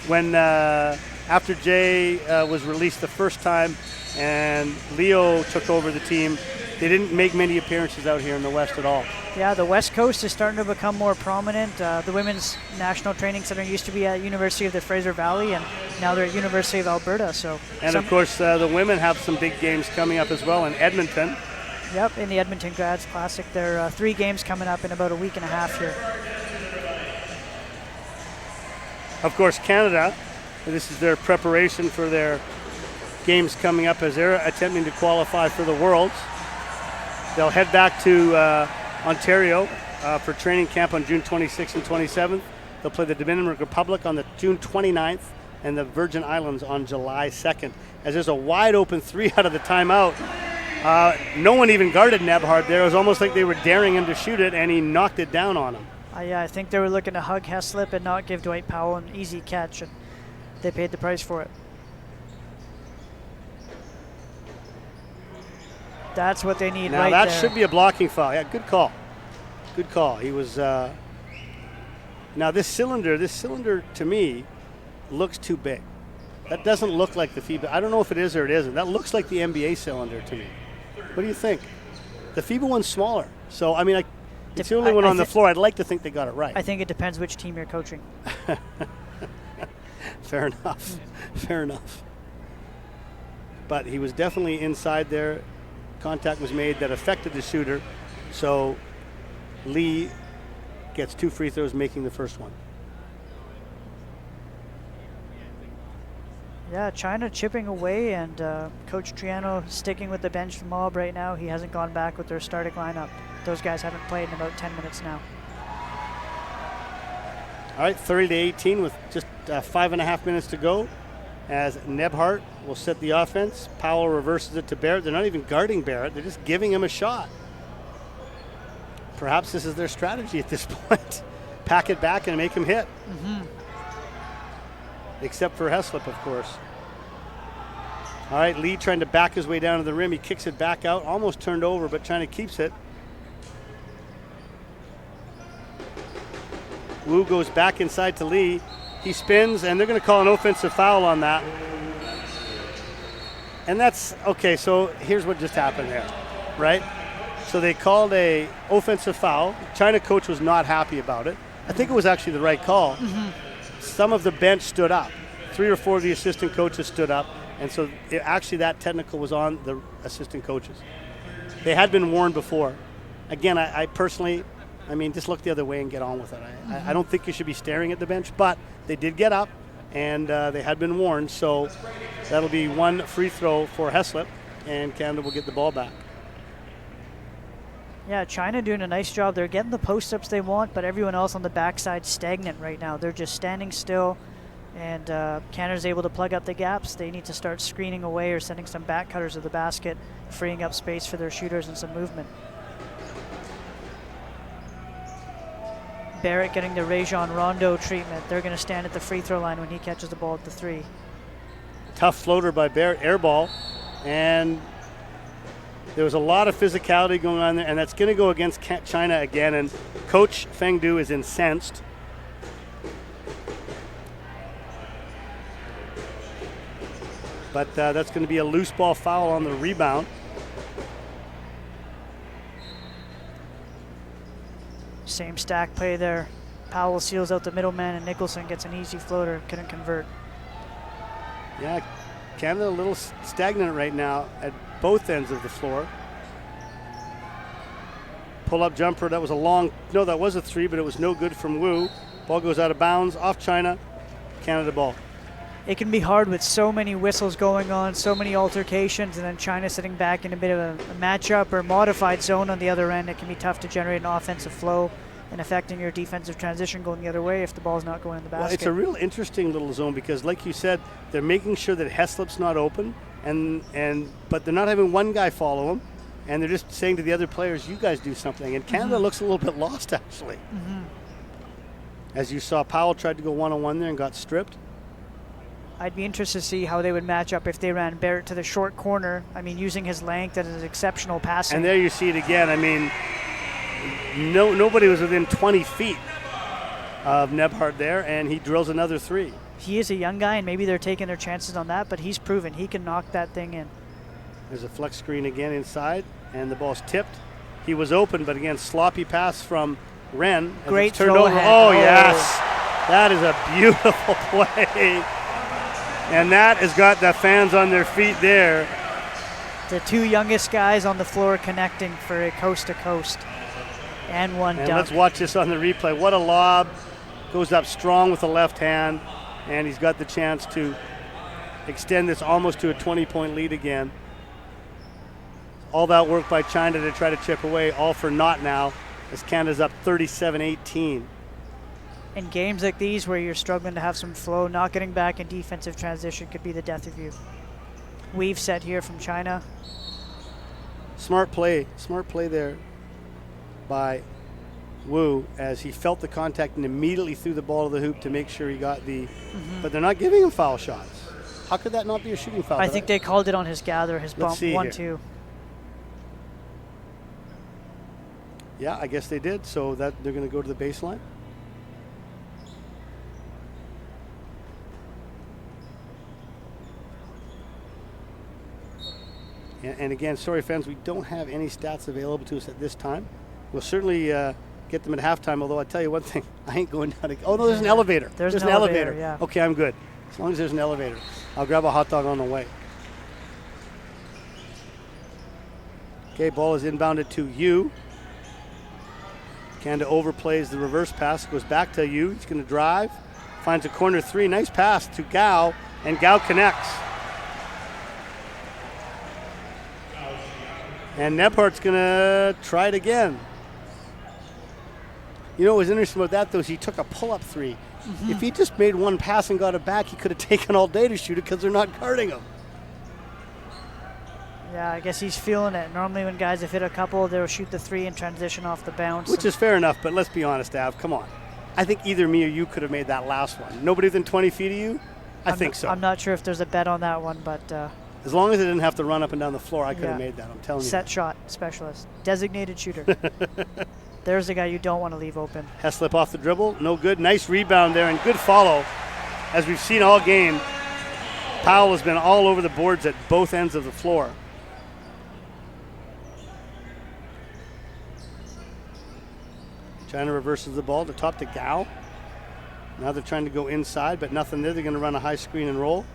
when after Jay was released the first time and Leo took over the team, they didn't make many appearances out here in the West at all. Yeah, the West Coast is starting to become more prominent. The Women's National Training Center used to be at University of the Fraser Valley, and now they're at University of Alberta. And of course, the women have some big games coming up as well in Edmonton. Yep, in the Edmonton Grads Classic. There are 3 games coming up in about a week and a half here. Of course, Canada, this is their preparation for their games coming up as they're attempting to qualify for the Worlds. They'll head back to Ontario for training camp on June 26th and 27th. They'll play the Dominican Republic on the June 29th and the Virgin Islands on July 2nd. As there's a wide open 3 out of the timeout. No one even guarded Nebhard there. It was almost like they were daring him to shoot it, and he knocked it down on him. Yeah, I think they were looking to hug Heslip and not give Dwight Powell an easy catch, and they paid the price for it. That's what they need right there. Now that should be a blocking foul. Yeah, good call. Good call. He was. Now this cylinder to me looks too big. That doesn't look like the FIBA. I don't know if it is or it isn't. That looks like the NBA cylinder to me. What do you think? The FIBA one's smaller. So, I mean, it's the only one on the floor. I'd like to think they got it right. I think it depends which team you're coaching. Fair enough. Fair enough. But he was definitely inside there. Contact was made that affected the shooter. So Lee gets 2 free throws, making the first one. Yeah, China chipping away, and Coach Triano sticking with the bench mob right now. He hasn't gone back with their starting lineup. Those guys haven't played in about 10 minutes now. All right, 30-18 with just 5.5 minutes to go, as Nebhart will set the offense. Powell reverses it to Barrett. They're not even guarding Barrett. They're just giving him a shot. Perhaps this is their strategy at this point. Pack it back and make him hit. Except for Heslop, of course. All right, Lee trying to back his way down to the rim. He kicks it back out, almost turned over, but China keeps it. Wu goes back inside to Lee. He spins, and they're going to call an offensive foul on that. And that's, okay, so here's what just happened there, right? So they called a offensive foul. China coach was not happy about it. I think it was actually the right call. Some of the bench stood up. 3 or 4 of the assistant coaches stood up, and so actually that technical was on the assistant coaches. They had been warned before. Again, I personally, just look the other way and get on with it. I don't think you should be staring at the bench, but they did get up, and they had been warned, so that'll be 1 free throw for Heslop, and Canada will get the ball back. Yeah, China doing a nice job. They're getting the post-ups they want, but everyone else on the backside stagnant right now. They're just standing still, and Canada's able to plug up the gaps. They need to start screening away or sending some back cutters to the basket, freeing up space for their shooters and some movement. Barrett getting the Rajon Rondo treatment. They're going to stand at the free throw line when he catches the ball at the 3. Tough floater by Barrett, air ball, and there was a lot of physicality going on there, and that's going to go against China again, and Coach Feng Du is incensed. But that's going to be a loose ball foul on the rebound. Same stack play there. Powell seals out the middleman, and Nicholson gets an easy floater, couldn't convert. Yeah, Canada a little stagnant right now at both ends of the floor. Pull-up jumper, that was a long, no, that was a 3, but it was no good from Wu. Ball goes out of bounds, off China, Canada ball. It can be hard with so many whistles going on, so many altercations, and then China sitting back in a bit of a matchup or modified zone on the other end. It can be tough to generate an offensive flow and affecting your defensive transition going the other way if the ball's not going in the basket. Well, it's a real interesting little zone because, like you said, they're making sure that Heslop's not open, but they're not having one guy follow him, and they're just saying to the other players, you guys do something. And Canada looks a little bit lost, actually. As you saw, Powell tried to go one-on-one there and got stripped. I'd be interested to see how they would match up if they ran Barrett to the short corner. Using his length and his exceptional passing. And there you see it again. Nobody was within 20 feet of Nebhart there, and he drills another 3. He is a young guy, and maybe they're taking their chances on that, but he's proven he can knock that thing in. There's a flex screen again inside, and the ball's tipped. He was open, but again, sloppy pass from Ren. Great turned throw over. ahead. Oh, yes. That is a beautiful play. And that has got the fans on their feet there. The 2 youngest guys on the floor connecting for a coast-to-coast. And one dunk. Let's watch this on the replay. What a lob. Goes up strong with the left hand, and he's got the chance to extend this almost to a 20-point lead again. All that work by China to try to chip away, all for naught now, as Canada's up 37-18. In games like these where you're struggling to have some flow, not getting back in defensive transition could be the death of you. Weave set here from China. Smart play there by Wu as he felt the contact and immediately threw the ball to the hoop to make sure he got the, but they're not giving him foul shots. How could that not be a shooting foul? I think they called it on his gather, his bump, 1-2. Yeah, I guess they did. So that they're going to go to the baseline. And again, sorry fans, we don't have any stats available to us at this time. We'll certainly get them at halftime, although I tell you one thing, I ain't going down. Oh, no, there's an elevator. There's an elevator, yeah. Okay, I'm good. As long as there's an elevator. I'll grab a hot dog on the way. Okay, ball is inbounded to Yu. Canada overplays the reverse pass, goes back to Yu. He's going to drive, finds a corner 3. Nice pass to Gao. And Gao connects. And Nebhart's going to try it again. You know what was interesting about that, though, is he took a pull-up three. If he just made one pass and got it back, he could have taken all day to shoot it because they're not guarding him. Yeah, I guess he's feeling it. Normally when guys have hit a couple, they'll shoot the three and transition off the bounce. Which is fair enough, but let's be honest, Av, come on. I think either me or you could have made that last one. Nobody within 20 feet of you? I think so. I'm not sure if there's a bet on that one, but... as long as I didn't have to run up and down the floor, I could have made that, I'm telling you. Set shot specialist. Designated shooter. There's the guy you don't want to leave open. Heslip off the dribble, no good. Nice rebound there and good follow. As we've seen all game, Powell has been all over the boards at both ends of the floor. China reverses the ball to top to Gao. Now they're trying to go inside, but nothing there. They're going to run a high screen and roll.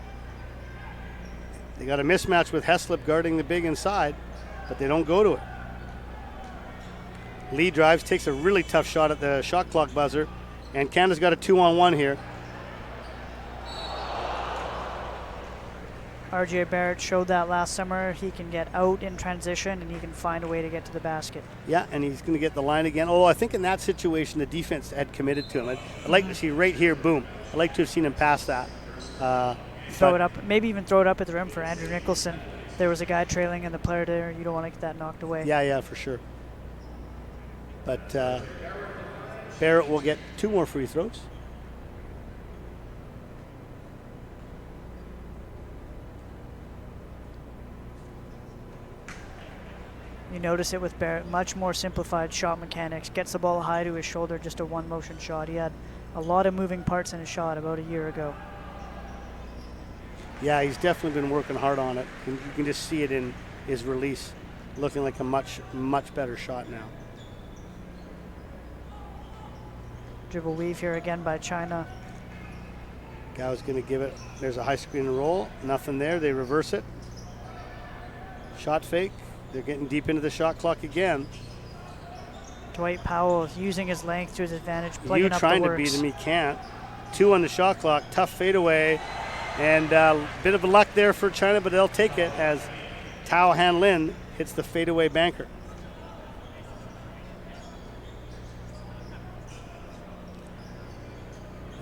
They got a mismatch with Heslip guarding the big inside, but they don't go to it. Lee drives, takes a really tough shot at the shot clock buzzer, and Canada's got a 2-on-1 here. RJ Barrett showed that last summer. He can get out in transition and he can find a way to get to the basket. Yeah, and he's going to get the line again. Although I think in that situation the defense had committed to him. I'd like to see right here, boom. I'd like to have seen him pass that. Throw it up, maybe even throw it up at the rim for Andrew Nicholson. There was a guy trailing and the player there. You don't want to get that knocked away. Yeah, for sure. But Barrett will get 2 more free throws. You notice it with Barrett, much more simplified shot mechanics. Gets the ball high to his shoulder, just a one motion shot. He had a lot of moving parts in his shot about a year ago. Yeah, he's definitely been working hard on it. You can just see it in his release, looking like a much better shot now. Dribble weave here again by China. Gao's going to give it. There's a high screen and roll. Nothing there. They reverse it. Shot fake. They're getting deep into the shot clock again. Dwight Powell using his length to his advantage, plugging You up the trying to works. beat him, he can't. 2 on the shot clock. Tough fadeaway. And a bit of luck there for China, but they'll take it as Tao Han Lin hits the fadeaway banker.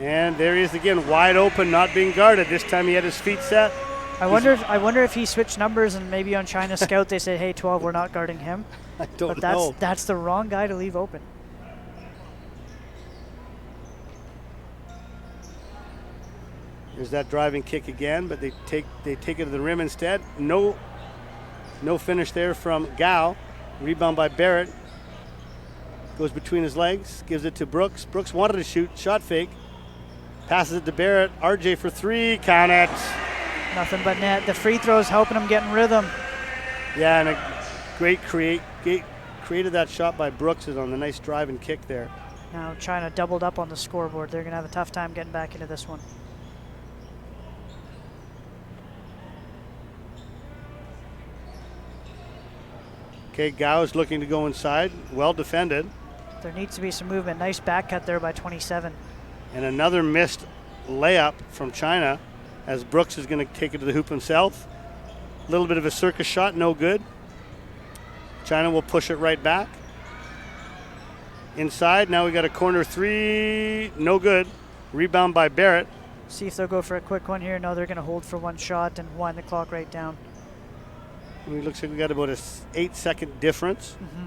And there he is again, wide open, not being guarded. This time he had his feet set. I wonder if he switched numbers and maybe on China Scout they said, hey, 12, we're not guarding him. I don't but know. That's the wrong guy to leave open. There's that driving kick again, but they take it to the rim instead. No finish there from Gao. Rebound by Barrett. Goes between his legs, gives it to Brooks. Brooks wanted to shoot, shot fake. Passes it to Barrett. RJ for 3, count it. Nothing but net. The free throws helping him get in rhythm. Yeah, and a great created that shot by Brooks is on the nice drive and kick there. Now China doubled up on the scoreboard. They're going to have a tough time getting back into this one. Okay, Gao's looking to go inside. Well defended. There needs to be some movement. Nice back cut there by 27. And another missed layup from China as Brooks is going to take it to the hoop himself. A little bit of a circus shot, no good. China will push it right back. Inside, now we got a corner 3, no good. Rebound by Barrett. See if they'll go for a quick one here. No, they're going to hold for one shot and wind the clock right down. It looks like we got about a 8-second difference. Mm-hmm.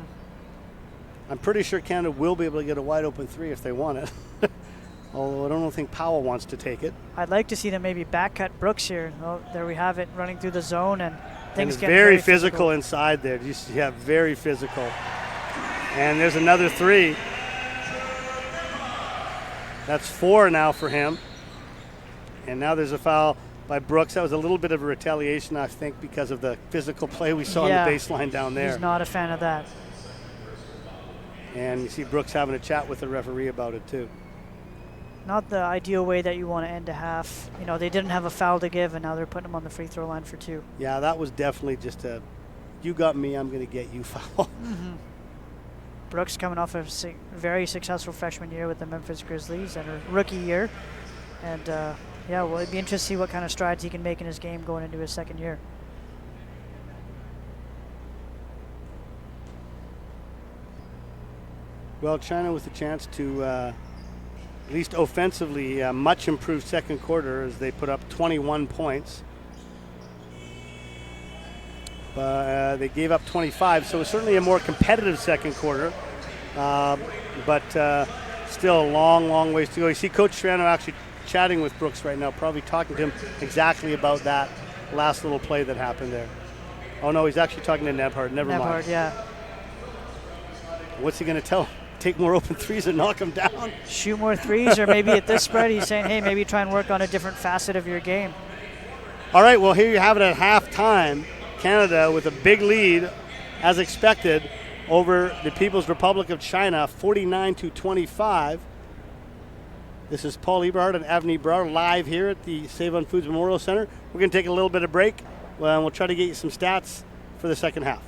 I'm pretty sure Canada will be able to get a wide open 3 if they want it. Although I don't think Powell wants to take it. I'd like to see them maybe back cut Brooks here. Oh, there we have it, running through the zone, and things it's get very physical inside there. Yeah, very physical. And there's another 3. That's 4 now for him. And now there's a foul by Brooks. That was a little bit of a retaliation, I think, because of the physical play we saw on the baseline down there. He's not a fan of that. And you see Brooks having a chat with the referee about it too. Not the ideal way that you want to end a half. You know, they didn't have a foul to give, and now they're putting him on the free throw line for 2. Yeah, that was definitely just a, you got me, I'm going to get you foul. Mm-hmm. Brooks coming off a very successful freshman year with the Memphis Grizzlies and her rookie year. And Yeah, well, it'd be interesting to see what kind of strides he can make in his game going into his second year. Well, China with a chance to, at least offensively, much improved second quarter as they put up 21 points. But they gave up 25, so it was certainly a more competitive second quarter. But still a long, long ways to go. You see Coach Triano actually chatting with Brooks right now, probably talking to him exactly about that last little play that happened there. Oh, no, he's actually talking to Nebhard. Never mind. Nebhard, yeah. What's he going to tell him? Take more open threes and knock him down? Shoot more threes, or maybe at this spread he's saying, hey, maybe try and work on a different facet of your game. All right, well, here you have it at halftime. Canada with a big lead, as expected, over the People's Republic of China, 49-25. This is Paul Eberhard and Avni Brar live here at the Save on Foods Memorial Center. We're going to take a little bit of break. We'll try to get you some stats for the second half.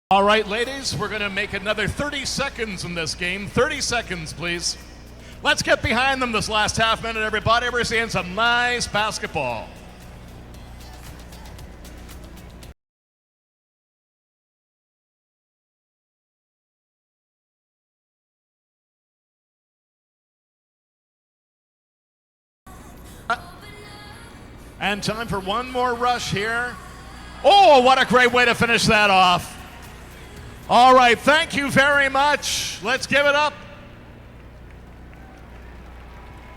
All right, ladies, we're going to make another 30 seconds in this game. 30 seconds, please. Let's get behind them this last half minute, everybody. We're seeing some nice basketball. And time for one more rush here. Oh, what a great way to finish that off. All right, thank you very much. Let's give it up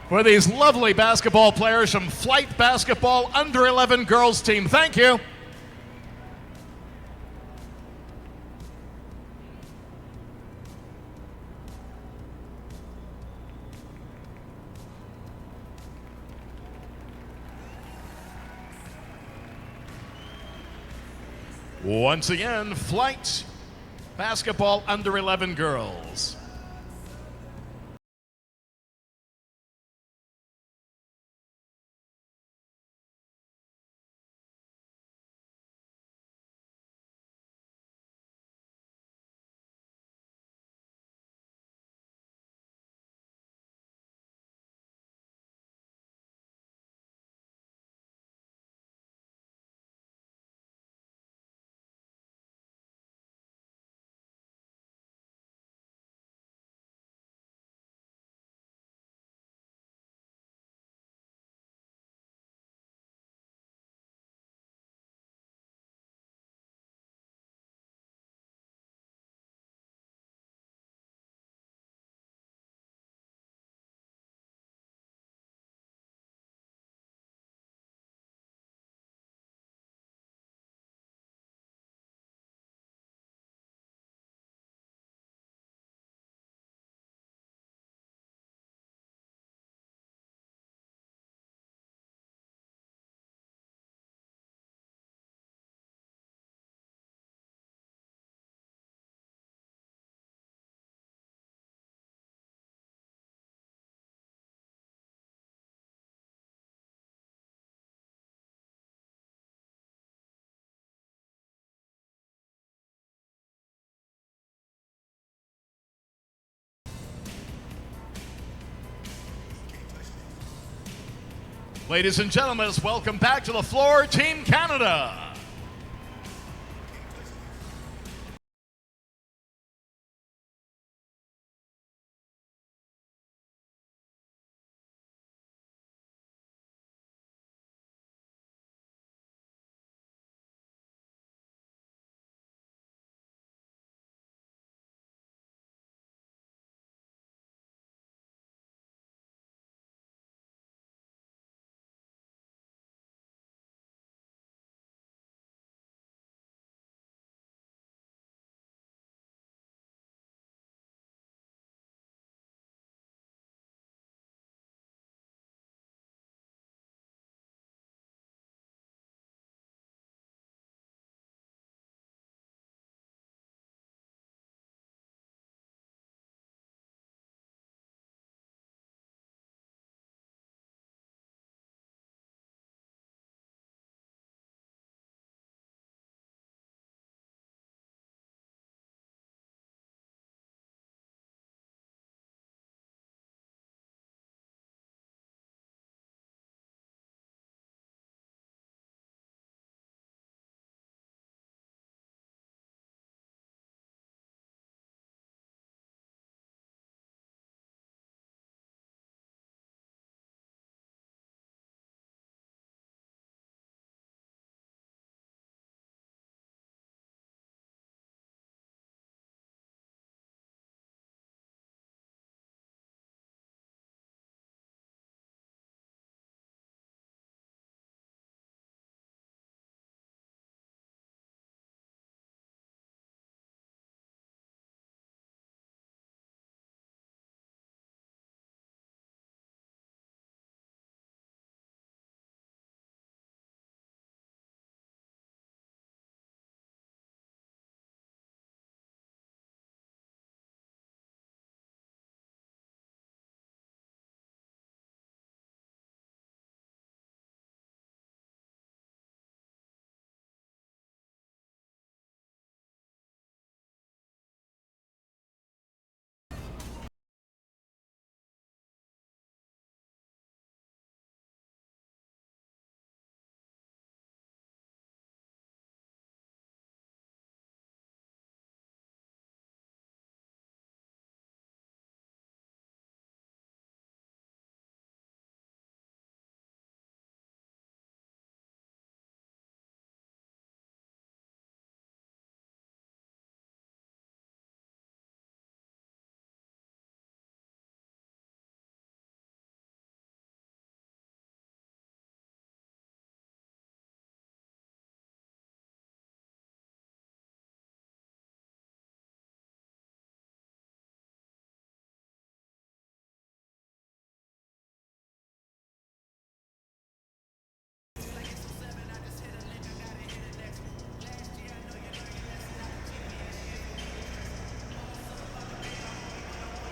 for these lovely basketball players from Flight Basketball Under 11 Girls Team. Thank you. Once again, Flight Basketball Under 11 Girls. Ladies and gentlemen, welcome back to the floor, Team Canada.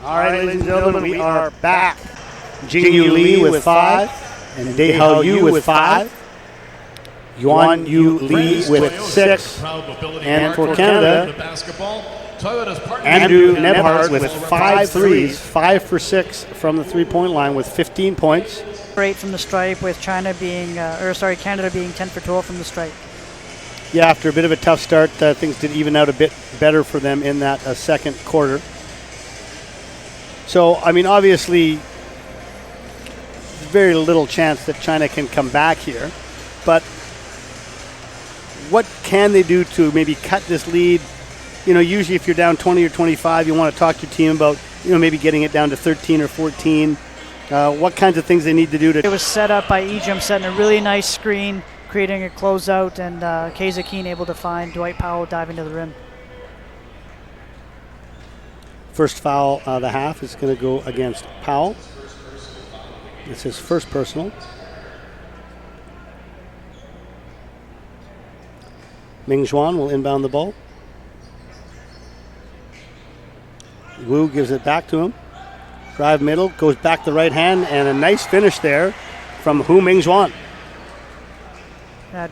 All right, ladies and gentlemen, we are back. Jingyu Li with 5, and Dehao Yu with 5. Yuan Yu Li with 6. And for Canada, Andrew Nebhart with 5 threes, 5 for 6 from the three-point line with 15 points. 8 from the stripe, with Canada being 10 for 12 from the stripe. Yeah, after a bit of a tough start, things did even out a bit better for them in that second quarter. So, I mean, obviously, very little chance that China can come back here. But what can they do to maybe cut this lead? You know, usually if you're down 20 or 25, you want to talk to your team about, you know, maybe getting it down to 13 or 14. What kinds of things they need to do to... It was set up by Ejim, setting a really nice screen, creating a closeout, and Kazakine able to find Dwight Powell diving to the rim. First foul of the half is going to go against Powell. It's his first personal. Ming Zhuan will inbound the ball. Wu gives it back to him. Drive middle, goes back to right hand, and a nice finish there from Hu Ming Zhuan.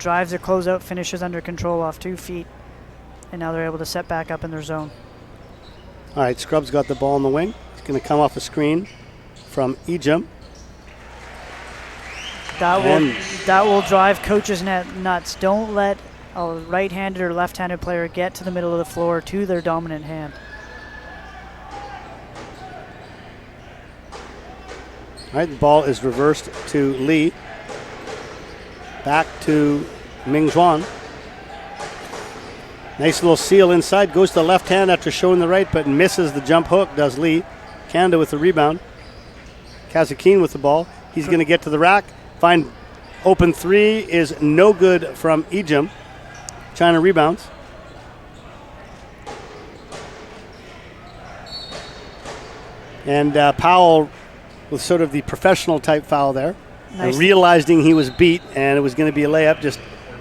Drives the closeout, finishes under control off 2 feet, and now they're able to set back up in their zone. All right, Scrub's got the ball in the wing. He's going to come off a screen from Ejim. That will drive coaches nuts. Don't let a right-handed or left-handed player get to the middle of the floor to their dominant hand. All right, the ball is reversed to Li. Back to Ming Zhuan. Nice little seal inside. Goes to the left hand after showing the right, but misses the jump hook, does Li. Canada with the rebound. Kazakine with the ball. He's going to get to the rack. Find open 3 is no good from Ejim. China rebounds. And Powell with sort of the professional type foul there. Nice. And realizing he was beat and it was going to be a layup, just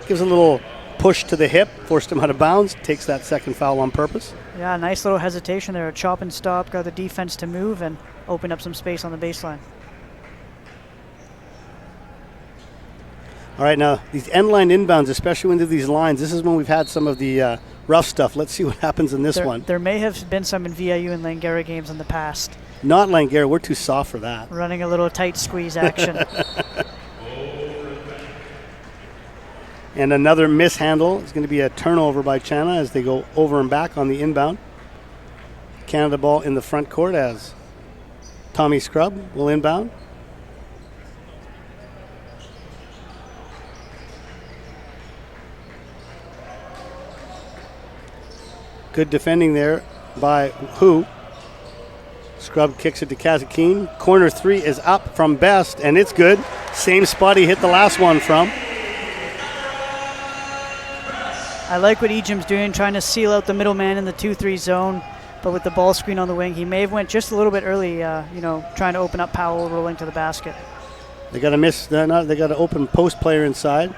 gives a little push to the hip, forced him out of bounds, takes that second foul on purpose. Yeah, nice little hesitation there. A chop and stop, got the defense to move and open up some space on the baseline. All right, now these end line inbounds, especially into these lines, this is when we've had some of the rough stuff. Let's see what happens in this one. There may have been some in VIU and Langara games in the past. Not Langara, we're too soft for that. Running a little tight squeeze action. And another mishandle. It's going to be a turnover by China as they go over and back on the inbound. Canada ball in the front court as Tommy Scrub will inbound. Good defending there by Hu. Scrub kicks it to Kazakine. Corner 3 is up from Best, and it's good. Same spot he hit the last one from. I like what Ejim's doing, trying to seal out the middle man in the 2-3 zone, but with the ball screen on the wing, he may have went just a little bit early, trying to open up Powell rolling to the basket. They got to miss. They got to open post player inside.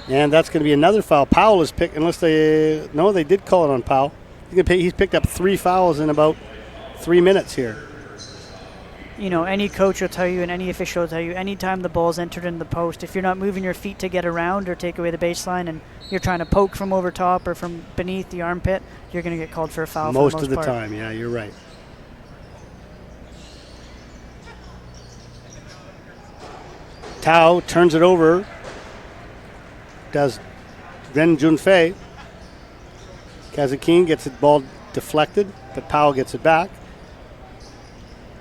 And that's going to be another foul. Powell is picked, they did call it on Powell. He's picked up 3 fouls in about 3 minutes here. You know, any coach will tell you and any official will tell you, anytime the ball's entered in the post, if you're not moving your feet to get around or take away the baseline and you're trying to poke from over top or from beneath the armpit, you're going to get called for a foul most for the most of the part. time, yeah, you're right. Tao turns it over. Does Ren Junfei. Kazakine gets the ball deflected, but Powell gets it back.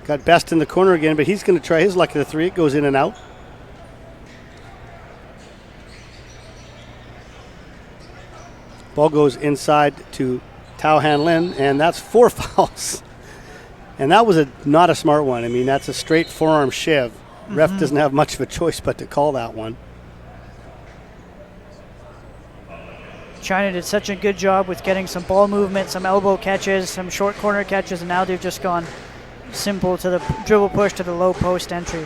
Got Best in the corner again, but he's going to try his luck at the 3. It goes in and out. Ball goes inside to Tao Han Lin, and that's 4 fouls. And that was not a smart one. I mean, that's a straight forearm shiv. Ref doesn't have much of a choice but to call that one. China did such a good job with getting some ball movement, some elbow catches, some short corner catches, and now they've just gone simple to the dribble push to the low post entry.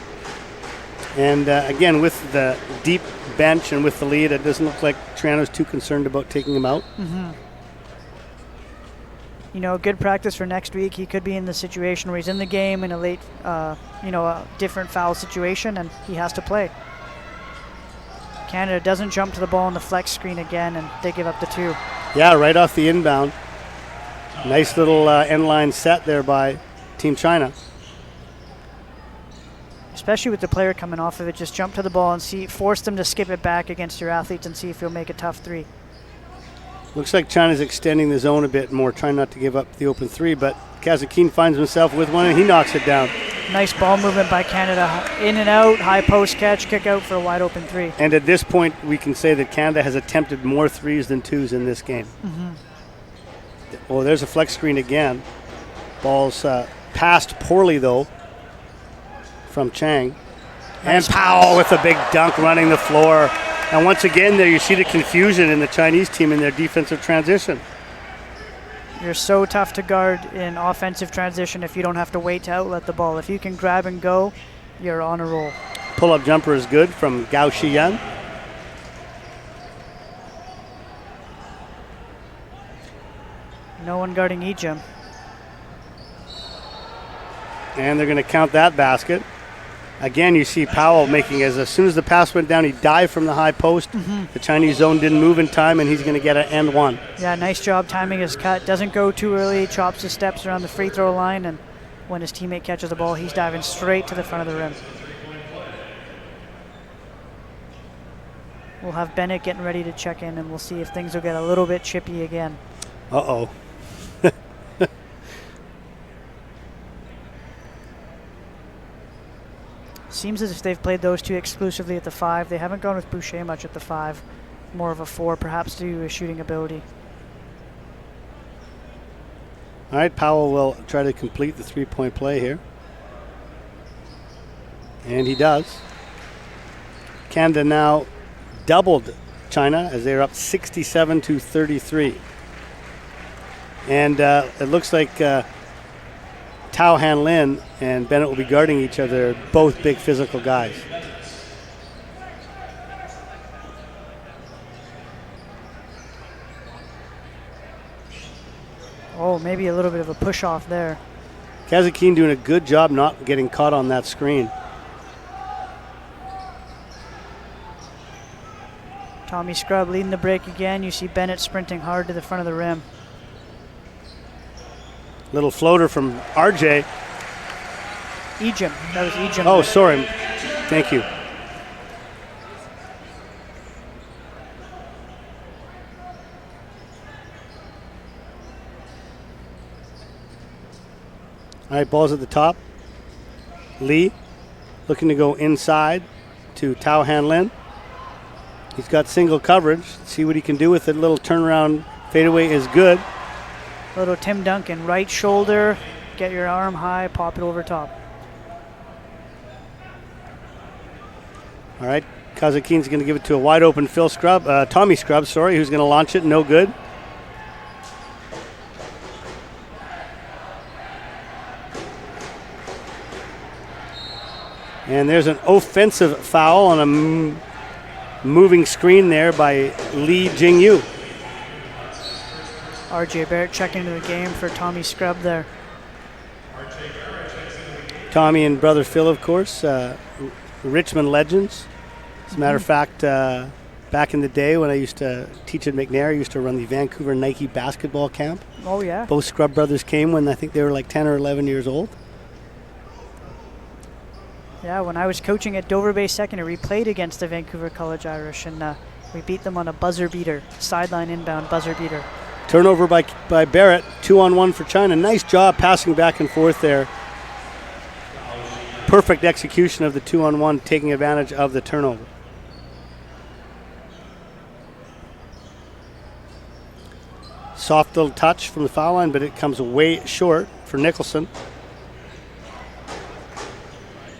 And again, with the deep bench and with the lead, it doesn't look like Toronto's too concerned about taking him out. good practice for next week. He could be in the situation where he's in the game in a late, a different foul situation, and he has to play. Canada doesn't jump to the ball on the flex screen again, and they give up the 2. Yeah, right off the inbound. Nice little end line set there by Team China. Especially with the player coming off of it, just jump to the ball and force them to skip it back against your athletes and see if you'll make a tough 3. Looks like China's extending the zone a bit more, trying not to give up the open 3, but Kazakhin finds himself with one and he knocks it down. Nice ball movement by Canada. In and out, high post catch, kick out for a wide open 3. And at this point, we can say that Canada has attempted more 3s than 2s in this game. Oh, there's a flex screen again. Ball's passed poorly, though, from Chang. And Powell with a big dunk running the floor. And once again there you see the confusion in the Chinese team in their defensive transition. You're so tough to guard in offensive transition if you don't have to wait to outlet the ball. If you can grab and go, you're on a roll. Pull-up jumper is good from Gao Shiyan. No one guarding Ejim. And they're going to count that basket. Again, you see Powell making, as soon as the pass went down, he dived from the high post. The Chinese zone didn't move in time, and he's going to get an and 1. Yeah, nice job timing his cut. Doesn't go too early, chops his steps around the free throw line, and when his teammate catches the ball, he's diving straight to the front of the rim. We'll have Bennett getting ready to check in, and we'll see if things will get a little bit chippy again. Uh-oh. Seems as if they've played those 2 exclusively at the 5. They haven't gone with Boucher much at the 5. More of a 4, perhaps due to his shooting ability. All right, Powell will try to complete the 3-point play here. And he does. Canada now doubled China as they're up 67-33. And it looks like Tao Han Lin and Bennett will be guarding each other, both big physical guys. Oh, maybe a little bit of a push off there. Kazakhin doing a good job not getting caught on that screen. Tommy Scrubb leading the break again. You see Bennett sprinting hard to the front of the rim. Little floater from RJ. Ejim. That was Ejim. Oh, sorry. Thank you. All right, ball's at the top. Lee looking to go inside to Tao Han Lin. He's got single coverage. See what he can do with it. Little turnaround fadeaway is good. Little Tim Duncan, right shoulder, get your arm high, pop it over top. All right, Kazakhin's going to give it to a wide open Tommy Scrubb, who's going to launch it, no good. And there's an offensive foul on a moving screen there by Lee Jingyu. RJ Barrett checking into the game for Tommy Scrubb there. Tommy and brother Phil, of course, Richmond legends. As a matter of fact, back in the day when I used to teach at McNair, I used to run the Vancouver Nike basketball camp. Oh, yeah. Both Scrubb brothers came when I think they were like 10 or 11 years old. Yeah, when I was coaching at Dover Bay Secondary, we played against the Vancouver College Irish, and we beat them on a buzzer beater, sideline inbound buzzer beater. Turnover by Barrett, 2-on-1 for China. Nice job passing back and forth there. Perfect execution of the 2-on-1, taking advantage of the turnover. Soft little touch from the foul line, but it comes way short for Nicholson.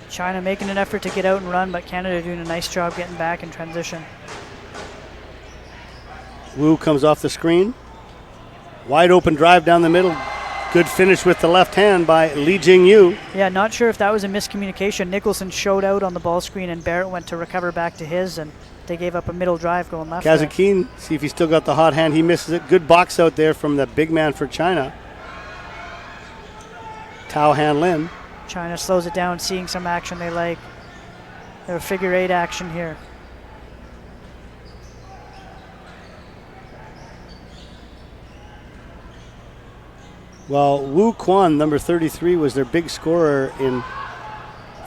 China making an effort to get out and run, but Canada doing a nice job getting back in transition. Wu comes off the screen. Wide open drive down the middle. Good finish with the left hand by Lee Jingyu. Yeah, not sure if that was a miscommunication. Nicholson showed out on the ball screen, and Barrett went to recover back to his, and they gave up a middle drive going left. Kazakhin, see if he's still got the hot hand. He misses it. Good box out there from the big man for China. Tao Han Lin. China slows it down, seeing some action they like. They're figure 8 action here. Well, Wu Quan, number 33, was their big scorer in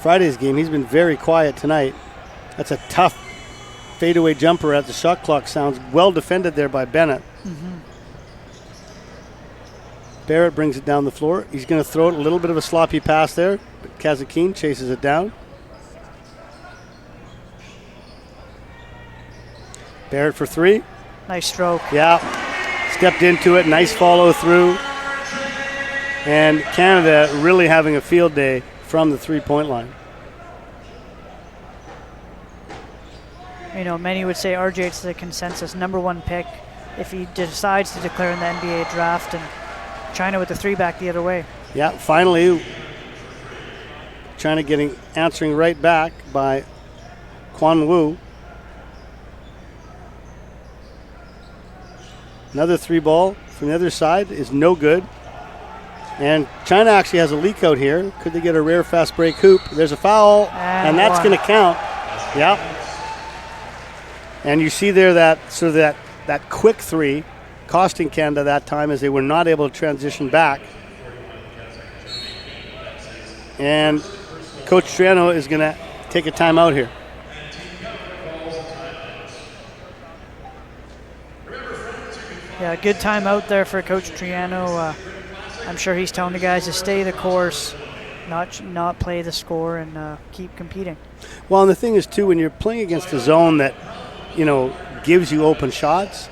Friday's game. He's been very quiet tonight. That's a tough fadeaway jumper at the shot clock sounds. Well defended there by Bennett. Barrett brings it down the floor. He's going to throw it, a little bit of a sloppy pass there, but Kazakhin chases it down. Barrett for 3. Nice stroke. Yeah, stepped into it, nice follow through. And Canada really having a field day from the 3-point line. You know, many would say RJ's the consensus #1 pick if he decides to declare in the NBA draft, and China with the 3 back the other way. Yeah, finally, China answering right back by Quan Wu. Another 3 ball from the other side is no good. And China actually has a leak out here. Could they get a rare fast break hoop? There's a foul, and that's going to count. Yeah. And you see there that quick 3 costing Canada that time, as they were not able to transition back. And Coach Triano is going to take a timeout here. Yeah, good timeout there for Coach Triano. I'm sure he's telling the guys to stay the course, not play the score, and keep competing. Well, and the thing is, too, when you're playing against a zone that, gives you open shots,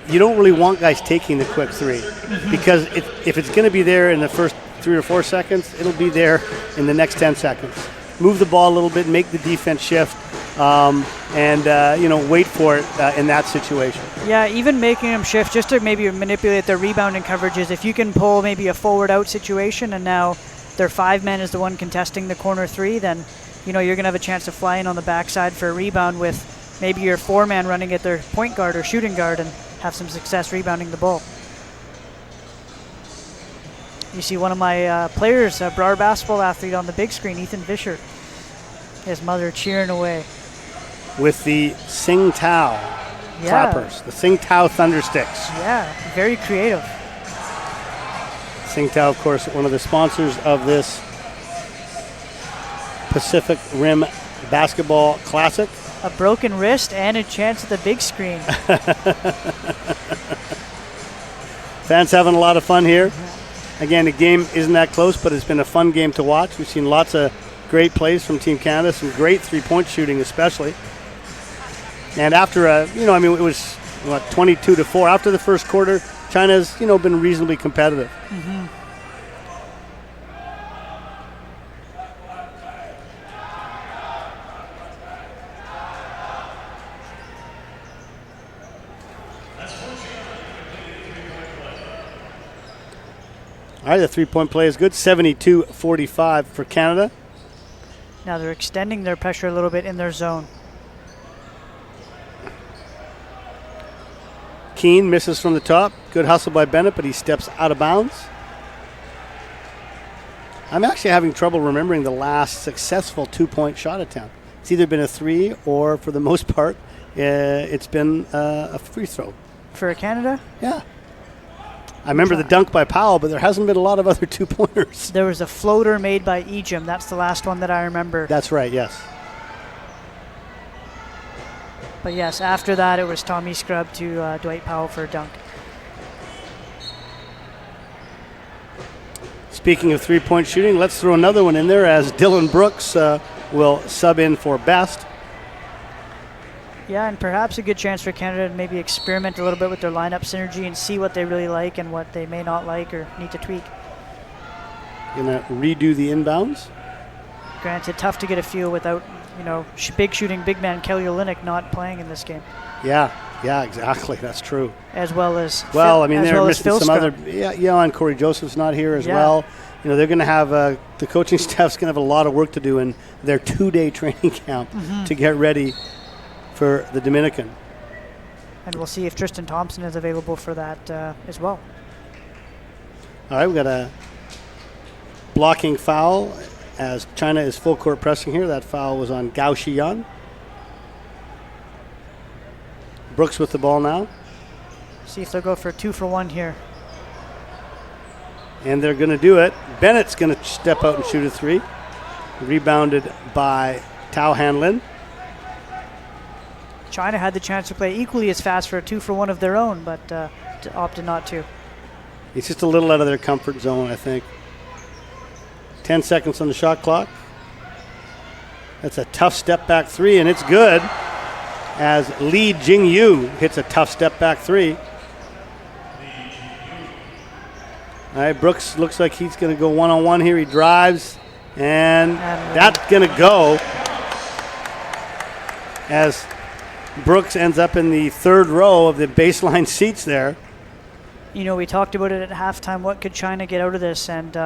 you don't really want guys taking the quick 3 because if it's going to be there in the first 3 or 4 seconds, it'll be there in the next 10 seconds. Move the ball a little bit, make the defense shift, and wait for it in that situation. Yeah, even making them shift just to maybe manipulate their rebounding coverages. If you can pull maybe a forward-out situation and now their 5-man is the one contesting the corner 3, then you're going to have a chance to fly in on the backside for a rebound with maybe your 4-man running at their point guard or shooting guard and have some success rebounding the ball. You see one of my players, a Brar basketball athlete on the big screen, Ethan Vischer, his mother cheering away. With the Sing Tao clappers, the Sing Tao Thundersticks. Yeah, very creative. Sing Tao, of course, one of the sponsors of this Pacific Rim Basketball Classic. A broken wrist and a chance at the big screen. Fans having a lot of fun here. Again, the game isn't that close, but it's been a fun game to watch. We've seen lots of great plays from Team Canada, some great 3-point shooting especially. And after, it was 22-4. After the first quarter, China's, been reasonably competitive. All right, the 3-point play is good. 72-45 for Canada. Now they're extending their pressure a little bit in their zone. Keane misses from the top. Good hustle by Bennett, but he steps out of bounds. I'm actually having trouble remembering the last successful 2-point shot attempt. It's either been a 3 or, for the most part, it's been a free throw. For Canada? Yeah. I remember the dunk by Powell, but there hasn't been a lot of other 2-pointers. There was a floater made by Ejim. That's the last one that I remember. That's right, yes. But yes, after that, it was Tommy Scrub to Dwight Powell for a dunk. Speaking of 3-point shooting, let's throw another one in there as Dylan Brooks will sub in for Best. Yeah, and perhaps a good chance for Canada to maybe experiment a little bit with their lineup synergy and see what they really like and what they may not like or need to tweak. Gonna redo the inbounds. Granted, tough to get a feel without, big shooting big man Kelly Olynyk not playing in this game. Yeah, exactly. That's true. As well as they're missing some other. Yeah, and Corey Joseph's not here as well. They're going to have the coaching staff's going to have a lot of work to do in their 2-day training camp to get ready for the Dominican. And we'll see if Tristan Thompson is available for that as well. All right, we got a blocking foul as China is full court pressing here. That foul was on Gao Xiyan. Brooks with the ball now. See if they'll go for a 2-for-1 here. And they're going to do it. Bennett's going to step out and shoot a 3. Rebounded by Tao Hanlin. China had the chance to play equally as fast for a 2-for-1 of their own, but opted not to. It's just a little out of their comfort zone, I think. 10 seconds on the shot clock. That's a tough step back 3, and it's good as Li Jingyu hits a tough step back 3. All right, Brooks looks like he's going to go one-on-one here. He drives, and that's going to go as Brooks ends up in the third row of the baseline seats there. You know, we talked about it at halftime. What could China get out of this? And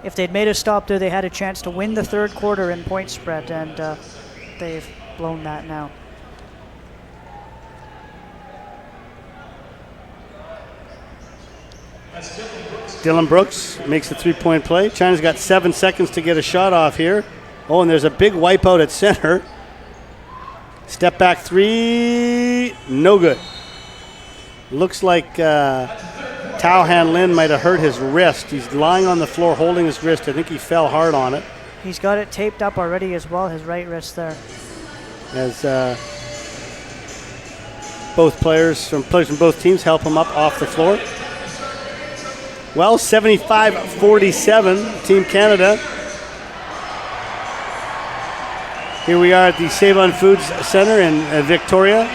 if they'd made a stop there, they had a chance to win the third quarter in point spread, and they've blown that now. Dylan Brooks makes the 3-point play. China's got 7 seconds to get a shot off here. Oh, and there's a big wipeout at center. Step back 3, no good. Looks like Tao Hanlin might have hurt his wrist. He's lying on the floor holding his wrist. I think he fell hard on it. He's got it taped up already as well, his right wrist there. As players from both teams help him up off the floor. Well, 75-47, Team Canada. Here we are at the Save-On Foods Center in Victoria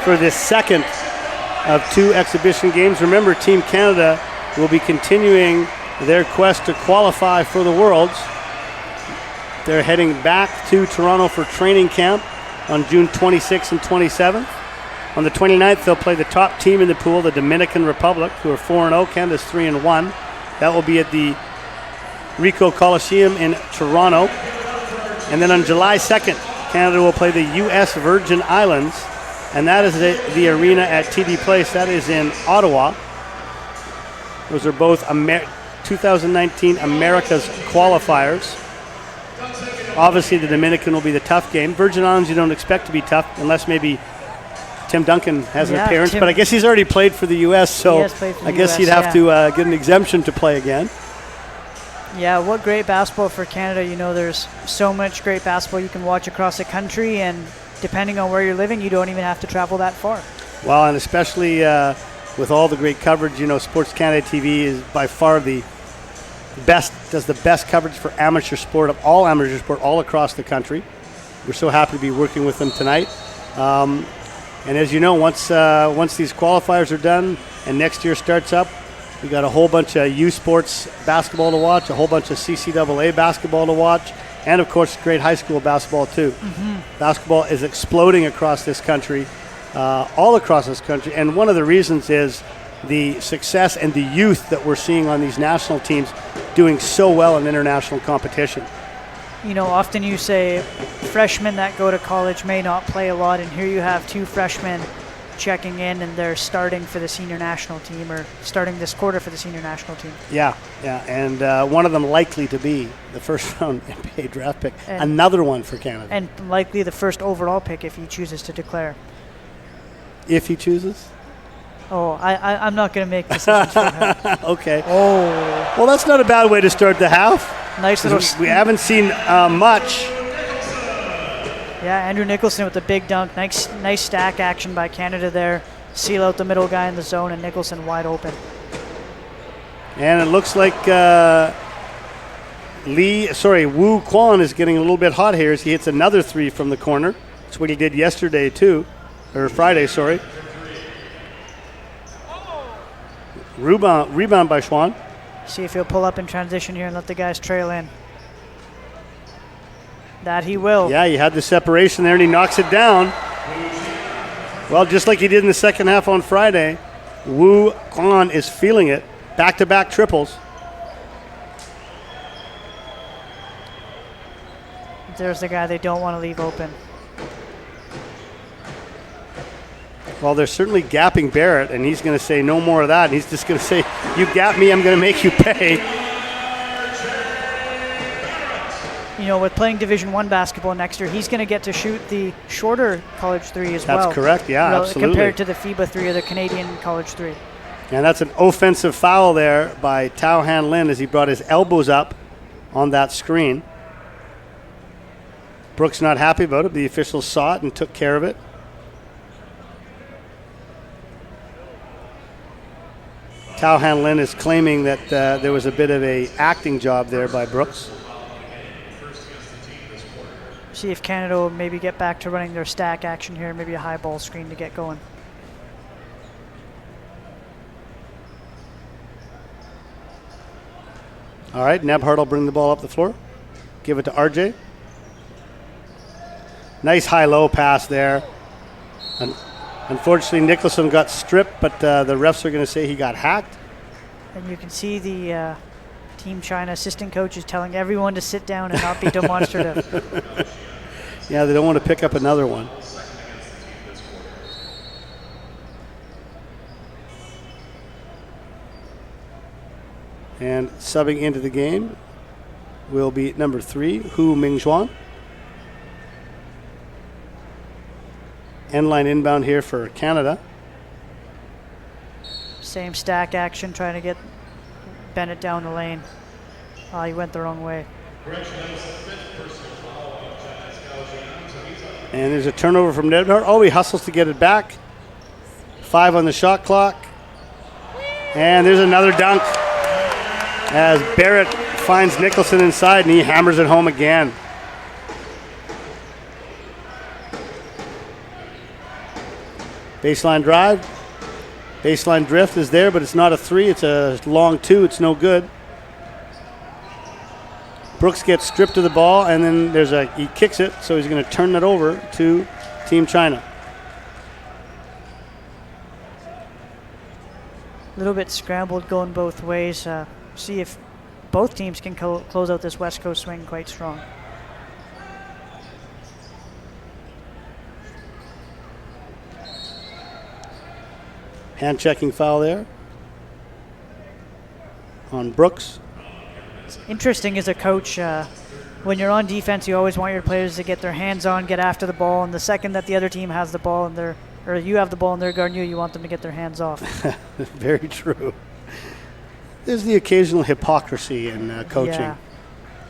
for the second of 2 exhibition games. Remember, Team Canada will be continuing their quest to qualify for the Worlds. They're heading back to Toronto for training camp on June 26th and 27th. On the 29th, they'll play the top team in the pool, the Dominican Republic, who are 4-0. Canada's 3-1. That will be at the Ricoh Coliseum in Toronto. And then on July 2nd, Canada will play the U.S. Virgin Islands, and that is the arena at TD Place. That is in Ottawa. Those are both 2019 America's qualifiers. Obviously, the Dominican will be the tough game. Virgin Islands you don't expect to be tough unless maybe Tim Duncan has an appearance, but I guess he's already played for the U.S., so I guess he'd have to get an exemption to play again. Yeah, what great basketball for Canada. You know, there's so much great basketball you can watch across the country, and depending on where you're living, you don't even have to travel that far. Well, and especially with all the great coverage, you know, SportsCanada.TV is by far the best, does the best coverage for amateur sport, of all amateur sport, all across the country. We're so happy to be working with them tonight. And as you know, once these qualifiers are done and next year starts up, we got a whole bunch of U Sports basketball to watch, a whole bunch of CCAA basketball to watch, and of course, great high school basketball too. Mm-hmm. Basketball is exploding across this country, all across this country, and one of the reasons is the success and the youth that we're seeing on these national teams doing so well in international competition. You know, often you say freshmen that go to college may not play a lot, and here you have 2 freshmen checking in, and they're starting for the senior national team, or starting this quarter for the senior national team. Yeah, and one of them likely to be the first-round NBA draft pick. Another one for Canada. And likely the first overall pick if he chooses to declare. If he chooses? Oh, I'm not going to make decisions for him. Okay. Oh. Well, that's not a bad way to start the half. Nice little. We haven't seen much. Yeah, Andrew Nicholson with the big dunk. Nice stack action by Canada there. Seal out the middle guy in the zone, and Nicholson wide open. And it looks like Wu Quan is getting a little bit hot here as he hits another 3 from the corner. That's what he did yesterday too, or Friday, sorry. Rebound by Schwan. See if he'll pull up in transition here and let the guys trail in. That he will. Yeah, he had the separation there and he knocks it down. Well, just like he did in the second half on Friday, Wu Quan is feeling it. Back-to-back triples. There's the guy they don't want to leave open. Well, they're certainly gapping Barrett, and he's going to say no more of that. And he's just going to say, you gap me, I'm going to make you pay. with playing Division I basketball next year, he's going to get to shoot the shorter college three as well. That's correct, yeah, absolutely. Compared to the FIBA three or the Canadian college three. And that's an offensive foul there by Tao Han Lin as he brought his elbows up on that screen. Brooks not happy about it. The officials saw it and took care of it. Tao Han Lin is claiming that there was a bit of a acting job there by Brooks. See if Canada will maybe get back to running their stack action here, maybe a high ball screen to get going. All right, Nebhard will bring the ball up the floor. Give it to RJ. Nice high-low pass there. Unfortunately, Nicholson got stripped, but the refs are going to say he got hacked. And you can see the Team China assistant coach is telling everyone to sit down and not be demonstrative. Yeah, they don't want to pick up another one. And subbing into the game will be number 3, Hu Mingzhuan. End line inbound here for Canada. Same stack action, trying to get Bennett down the lane. He went the wrong way. And there's a turnover from Nedhart. Oh, he hustles to get it back. 5 on the shot clock. And there's another dunk as Barrett finds Nicholson inside and he hammers it home again. Baseline drive. Baseline drift is there, but it's not a 3. It's a long 2. It's no good. Brooks gets stripped of the ball, and then he kicks it, so he's going to turn it over to Team China. A little bit scrambled going both ways. See if both teams can close out this West Coast swing quite strong. Hand checking foul there on Brooks. It's interesting as a coach, when you're on defense, you always want your players to get their hands on, get after the ball, and the second that the other team has the ball or you have the ball and they're guarding you want them to get their hands off. Very true. There's the occasional hypocrisy in coaching. Yeah.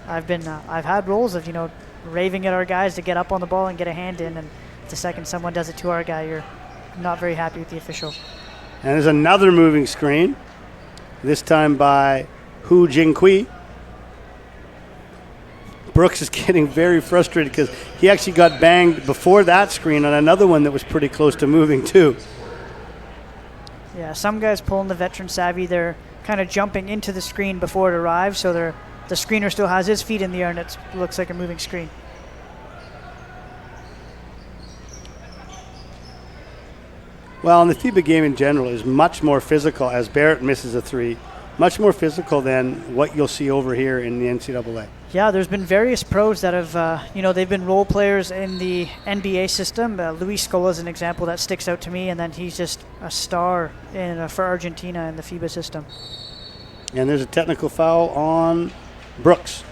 I've had roles of raving at our guys to get up on the ball and get a hand in, and the second someone does it to our guy, you're not very happy with the official. And there's another moving screen, this time by Hu Jingqi. Brooks is getting very frustrated because he actually got banged before that screen on another one that was pretty close to moving too. Yeah, some guys pulling the veteran savvy, they're kind of jumping into the screen before it arrives, so the screener still has his feet in the air and it looks like a moving screen. Well, and the FIBA game in general is much more physical as Barrett misses a 3. Much more physical than what you'll see over here in the NCAA. Yeah, there's been various pros that have, they've been role players in the NBA system. Luis Scola is an example that sticks out to me, and then he's just a star for Argentina in the FIBA system. And there's a technical foul on Brooks.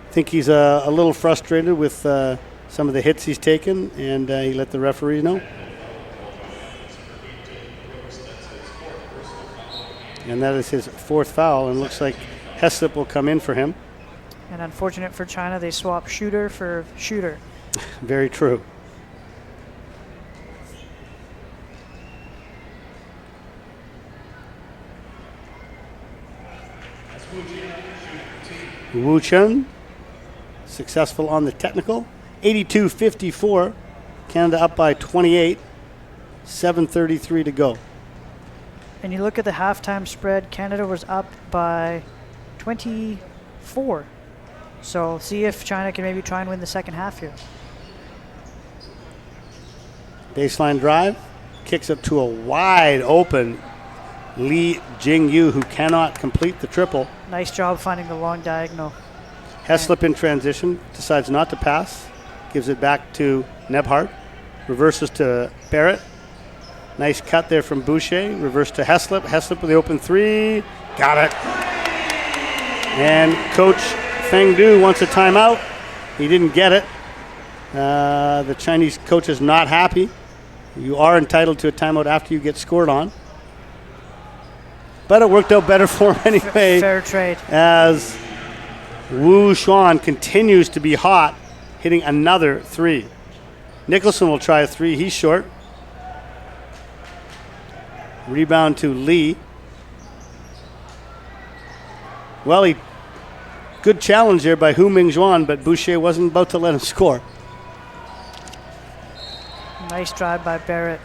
I think he's a little frustrated with some of the hits he's taken, and he let the referee know. And that is his 4th foul, and looks like Heslip will come in for him. And unfortunate for China, they swap shooter for shooter. Very true. Wu Chen, successful on the technical. 82-54. Canada up by 28. 7:33 to go. And you look at the halftime spread, Canada was up by 24. So see if China can maybe try and win the second half here. Baseline drive. Kicks up to a wide open Li Jingyu, who cannot complete the triple. Nice job finding the long diagonal. Heslip in transition, decides not to pass. Gives it back to Nebhard. Reverses to Barrett. Nice cut there from Boucher. Reverse to Heslip. Heslip with the open 3. Got it. And Coach Feng Du wants a timeout. He didn't get it. The Chinese coach is not happy. You are entitled to a timeout after you get scored on. But it worked out better for him anyway. Fair trade. As Wu Xuan continues to be hot, hitting another 3. Nicholson will try a 3. He's short. Rebound to Lee. Well, good challenge there by Hu Mingjuan, but Boucher wasn't about to let him score. Nice drive by Barrett.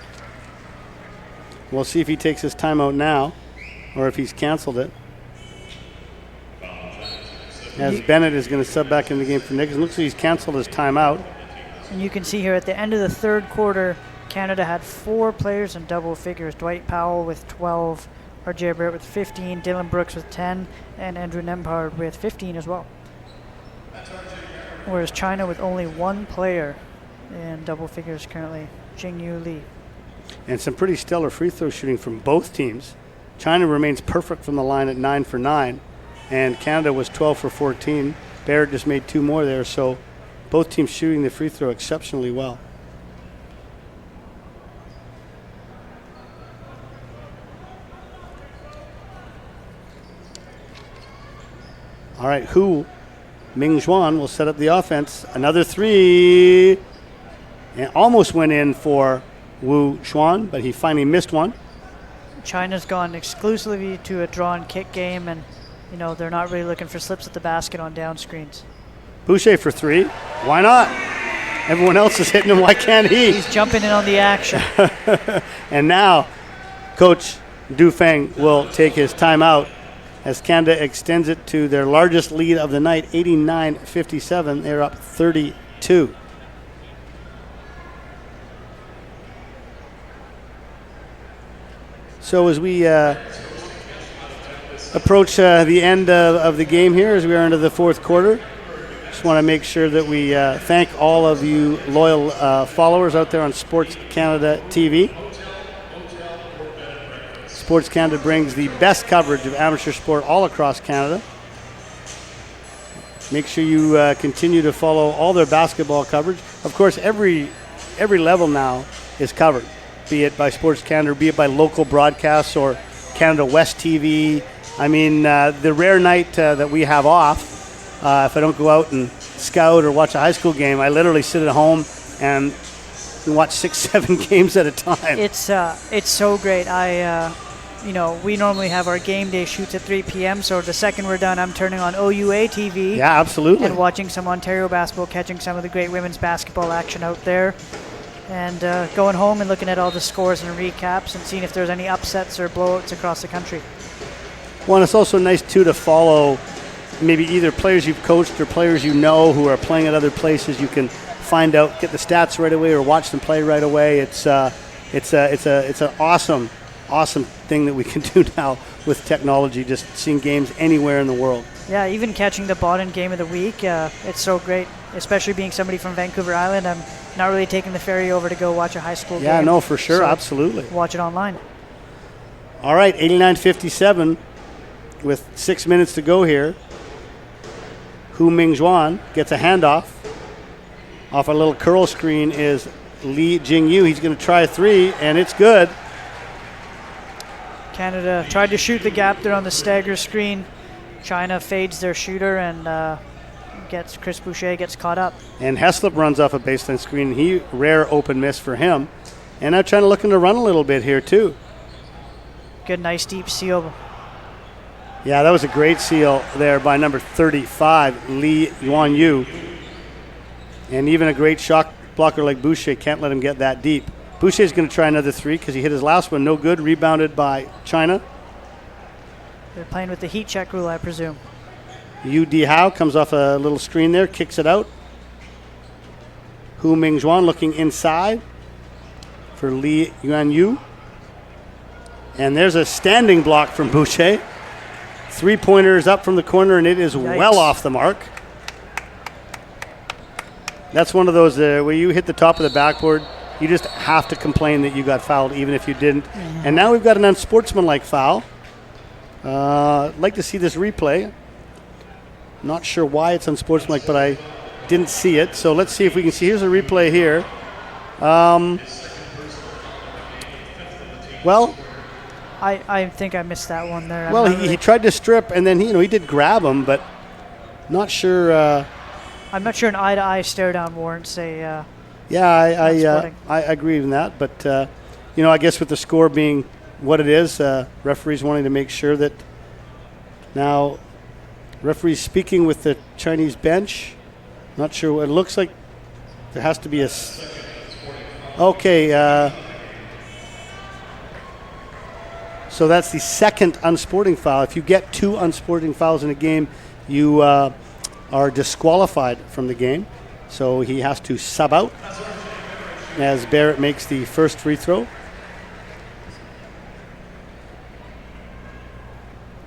We'll see if he takes his timeout now or if he's canceled it. As Bennett is going to sub back in the game for Nicholson. Looks like he's canceled his timeout. And you can see here at the end of the third quarter, Canada had 4 players in double figures. Dwight Powell with 12, RJ Barrett with 15, Dylan Brooks with 10, and Andrew Nembhard with 15 as well. Whereas China with only 1 player in double figures currently, Jingyu Lee. And some pretty stellar free throw shooting from both teams. China remains perfect from the line at 9 for 9, and Canada was 12 for 14. Barrett just made 2 more there, so both teams shooting the free throw exceptionally well. All right, Hu Mingjuan will set up the offense. Another 3. And almost went in for Wu Xuan, but he finally missed one. China's gone exclusively to a draw and kick game, and they're not really looking for slips at the basket on down screens. Boucher for 3. Why not? Everyone else is hitting him. Why can't he? He's jumping in on the action. And now Coach Du Feng will take his timeout as Canada extends it to their largest lead of the night, 89-57. They're up 32. So as we approach the end of the game here, as we are into the fourth quarter, just want to make sure that we thank all of you loyal followers out there on SportsCanada.TV. Sports Canada brings the best coverage of amateur sport all across Canada. Make sure you continue to follow all their basketball coverage. Of course, every level now is covered, be it by Sports Canada, be it by local broadcasts or Canada West TV. I mean, the rare night that we have off, if I don't go out and scout or watch a high school game, I literally sit at home and watch 6-7 games at a time. It's so great. We normally have our game day shoots at 3 p.m., so the second we're done, I'm turning on OUA TV. Yeah, absolutely. And watching some Ontario basketball, catching some of the great women's basketball action out there, and going home and looking at all the scores and recaps and seeing if there's any upsets or blowouts across the country. Well, and it's also nice, too, to follow maybe either players you've coached or players you know who are playing at other places. You can find out, get the stats right away or watch them play right away. It's an awesome thing that we can do now with technology, just seeing games anywhere in the world. Yeah, even catching the Bodden game of the week, it's so great, especially being somebody from Vancouver Island. I'm not really taking the ferry over to go watch a high school game. Yeah, no, for sure, so absolutely. Watch it online. All right, 89-57 with 6 minutes to go here. Hu Mingjuan gets a handoff. Off a little curl screen is Lee Jingyu. He's going to try a 3, and it's good. Canada tried to shoot the gap there on the stagger screen. China fades their shooter and Chris Boucher gets caught up. And Heslop runs off a baseline screen. Rare open miss for him. And now China looking to run a little bit here too. Good, nice deep seal. Yeah, that was a great seal there by number 35, Lee Yuan-Yu. And even a great shot blocker like Boucher can't let him get that deep. Boucher's going to try another 3 because he hit his last one. No good. Rebounded by China. They're playing with the heat check rule, I presume. Yu Dihao comes off a little screen there, kicks it out. Hu Mingjuan looking inside for Li Yuan-Yu. And there's a standing block from Boucher. 3-pointers up from the corner, and it is well off the mark. That's one of those where you hit the top of the backboard, you just have to complain that you got fouled, even if you didn't. Mm-hmm. And now we've got an unsportsmanlike foul. I'd like to see this replay. Not sure why it's unsportsmanlike, but I didn't see it. So let's see if we can see. Here's a replay here. Well, I think I missed that one there. well, he tried to strip, and then he did grab him, but not sure. I'm not sure an eye-to-eye stare-down warrants a. Yeah, I agree with that, but I guess with the score being what it is, referees wanting to make sure that now referees speaking with the Chinese bench. Not sure. It looks like there has to be a. Okay. So that's the second unsporting foul. If you get 2 unsporting fouls in a game, you are disqualified from the game. So he has to sub out as Barrett makes the first free throw.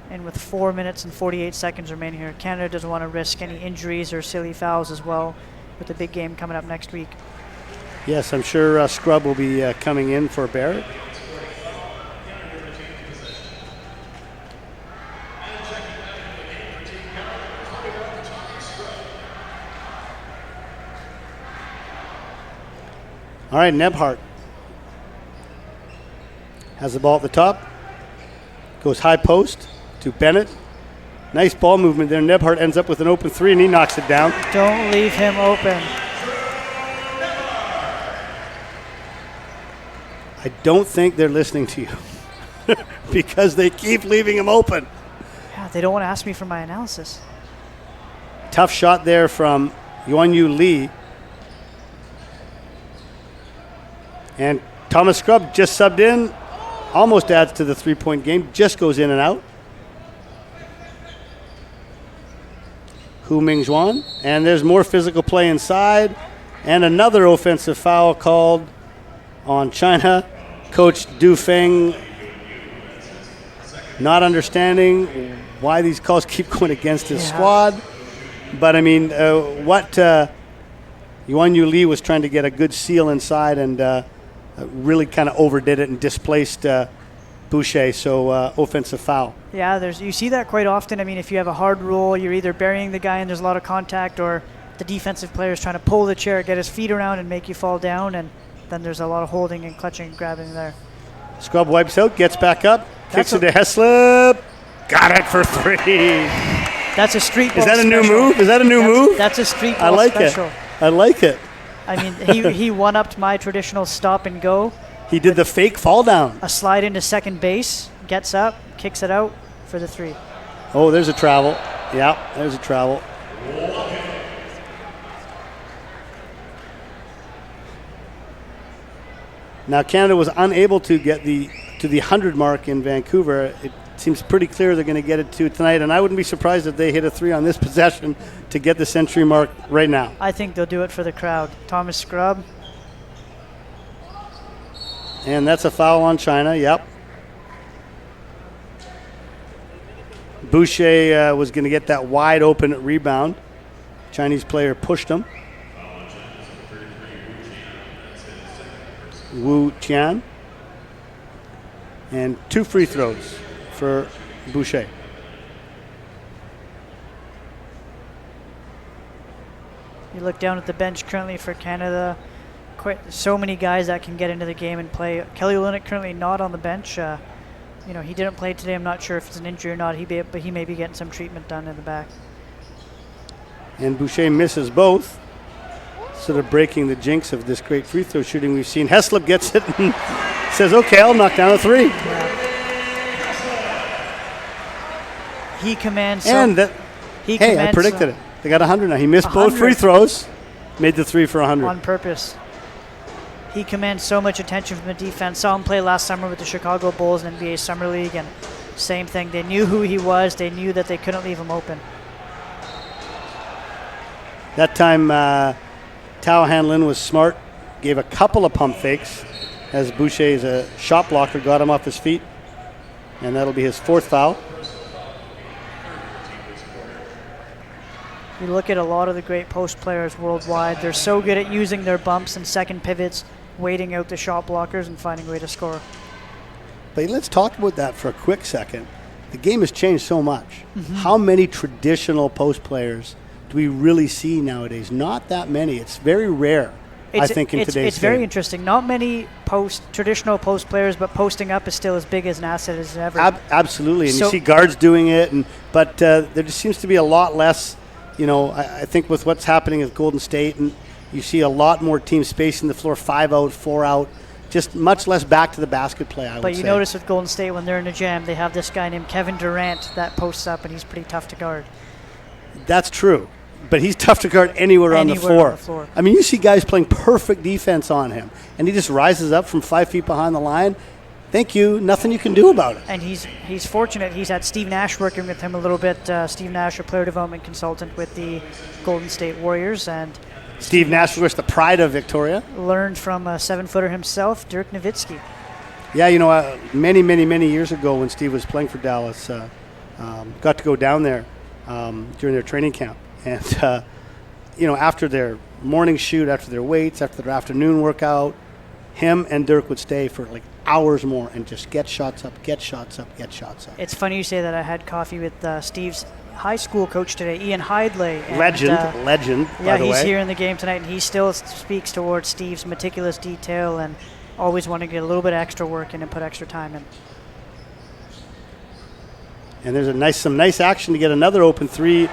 And with 4 minutes and 48 seconds remaining here, Canada doesn't want to risk any injuries or silly fouls as well with the big game coming up next week. Yes, I'm sure Scrub will be coming in for Barrett. All right, Nebhart has the ball at the top. Goes high post to Bennett. Nice ball movement there. Nebhart ends up with an open 3, and he knocks it down. Don't leave him open. I don't think they're listening to you because they keep leaving him open. Yeah, they don't want to ask me for my analysis. Tough shot there from Yuanyu Lee. And Thomas Scrub just subbed in, almost adds to the 3-point game, just goes in and out. Hu Mingzhuan, and there's more physical play inside, and another offensive foul called on China. Coach Du Feng not understanding why these calls keep going against his squad. But, I mean, what Yuanyu Lee was trying to get a good seal inside and really kind of overdid it and displaced Boucher, so offensive foul. Yeah, you see that quite often. I mean, if you have a hard roll, you're either burying the guy and there's a lot of contact, or the defensive player is trying to pull the chair, get his feet around and make you fall down, and then there's a lot of holding and clutching and grabbing there. Scrub wipes out, gets back up, kicks it to Heslop. Got it for 3. That's a street ball. Is that a special. new move? Is that a new move? That's a street ball I like special. it. I like it. I mean, he one-upped my traditional stop and go. He did the fake fall down. A slide into second base, gets up, kicks it out for the 3. Oh, there's a travel. Yeah, there's a travel. Now Canada was unable to get to the 100 mark in Vancouver. It seems pretty clear they're going to get it to tonight, and I wouldn't be surprised if they hit a 3 on this possession to get the century mark right now. I think they'll do it for the crowd. Thomas Scrub. And that's a foul on China, yep. Boucher was going to get that wide open rebound. Chinese player pushed him. Wu Tian. And 2 free throws for Boucher. You look down at the bench currently for Canada. So many guys that can get into the game and play. Kelly Olynyk currently not on the bench. He didn't play today. I'm not sure if it's an injury or not. But he may be getting some treatment done in the back. And Boucher misses both, sort of breaking the jinx of this great free throw shooting we've seen. Heslop gets it and says, "Okay, I'll knock down a 3." Yeah. He commands. I predicted it. They got 100 now. He missed 100. both free throws, made the 3 for 100 on purpose. He commands so much attention from the defense. Saw him play last summer with the Chicago Bulls in NBA Summer League, and same thing. They knew who he was. They knew that they couldn't leave him open. That time, Tao Hanlin was smart, gave a couple of pump fakes as Boucher's shot blocker got him off his feet, and that'll be his 4th foul. You look at a lot of the great post players worldwide. They're so good at using their bumps and second pivots, waiting out the shot blockers and finding a way to score. But let's talk about that for a quick second. the game has changed so much. How many traditional post players do we really see nowadays? Not that many. It's very rare, I think, in today's game. It's very interesting. Not many traditional post players, but posting up is still as big as an asset as ever. Absolutely, and you see guards doing it, but there just seems to be a lot less, I think with what's happening at Golden State, and you see a lot more teams spacing the floor, 5 out, 4 out, just much less back to the basket play, I would say. But you notice with Golden State, when they're in a jam, they have this guy named Kevin Durant that posts up, and he's pretty tough to guard. That's true. But he's tough to guard anywhere on the floor. I mean, you see guys playing perfect defense on him, and he just rises up from 5 feet behind the line. Thank you. Nothing you can do about it. And he's fortunate. He's had Steve Nash working with him a little bit. Steve Nash, a player development consultant with the Golden State Warriors. And Steve Nash, of course, the pride of Victoria. Learned from a 7-footer himself, Dirk Nowitzki. Yeah, many, many, many years ago when Steve was playing for Dallas, got to go down there during their training camp. And, after their morning shoot, after their weights, after their afternoon workout, him and Dirk would stay for like hours more and just get shots up, get shots up, get shots up. It's funny you say that. I had coffee with Steve's high school coach today, Ian Hidley. Legend, by the way. Yeah, he's here in the game tonight, and he still speaks towards Steve's meticulous detail and always want to get a little bit of extra work in and put extra time in. And there's some nice action to get another open three,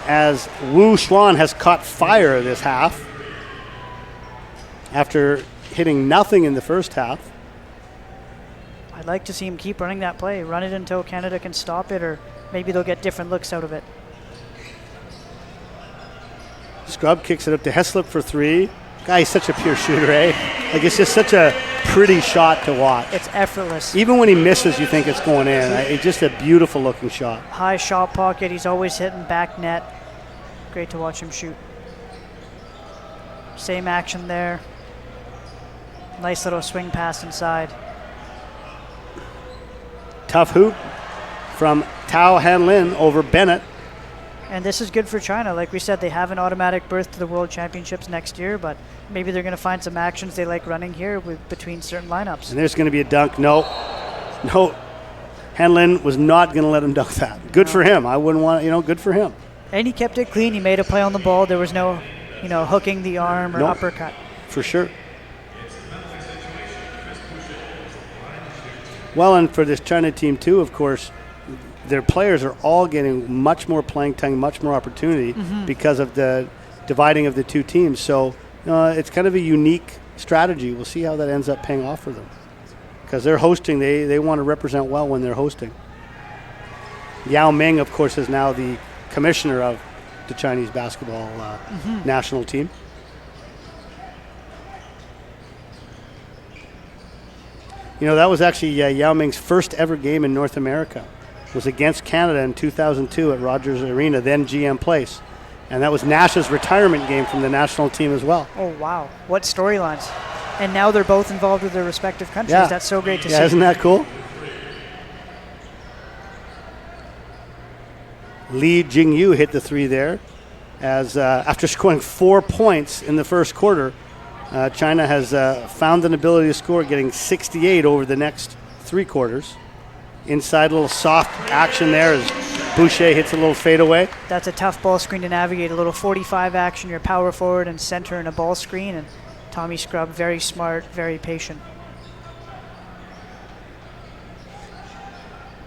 as Wu Xuan has caught fire this half after hitting nothing in the first half. I'd like to see him keep running that play. Run it until Canada can stop it, or maybe they'll get different looks out of it. Scrub kicks it up to Heslip for three. Guy, he's such a pure shooter, eh? Like, it's just such a pretty shot to watch. It's effortless. Even when he misses, you think it's going in. It's just a beautiful looking shot. High shot pocket. He's always hitting back net. Great to watch him shoot. Same action there. Nice little swing pass inside. Tough hoop from Tao Hanlin over Bennett. And this is good for China. Like we said, they have an automatic berth to the World Championships next year, but maybe they're going to find some actions they like running here between certain lineups. And there's going to be a dunk. No. Hanlin was not going to let him dunk that. Good for him. I wouldn't want good for him. And he kept it clean. He made a play on the ball. There was no, hooking the arm or uppercut. For sure. Well, and for this China team too, of course, their players are all getting much more playing time, much more opportunity because of the dividing of the two teams. So it's kind of a unique strategy. We'll see how that ends up paying off for them. Because they're hosting, they want to represent well when they're hosting. Yao Ming, of course, is now the commissioner of the Chinese basketball national team. That was actually Yao Ming's first ever game in North America. It was against Canada in 2002 at Rogers Arena, then GM Place. And that was Nash's retirement game from the national team as well. Oh, wow. What storylines. And now they're both involved with their respective countries. Yeah. That's so great to see. Yeah, isn't that cool? Li Jingyu hit the three there, as after scoring 4 points in the first quarter, China has found an ability to score, getting 68 over the next 3 quarters. Inside, a little soft action there as Boucher hits a little fadeaway. That's a tough ball screen to navigate. A little 45 action, your power forward and center in a ball screen. And Tommy Scrubb, very smart, very patient.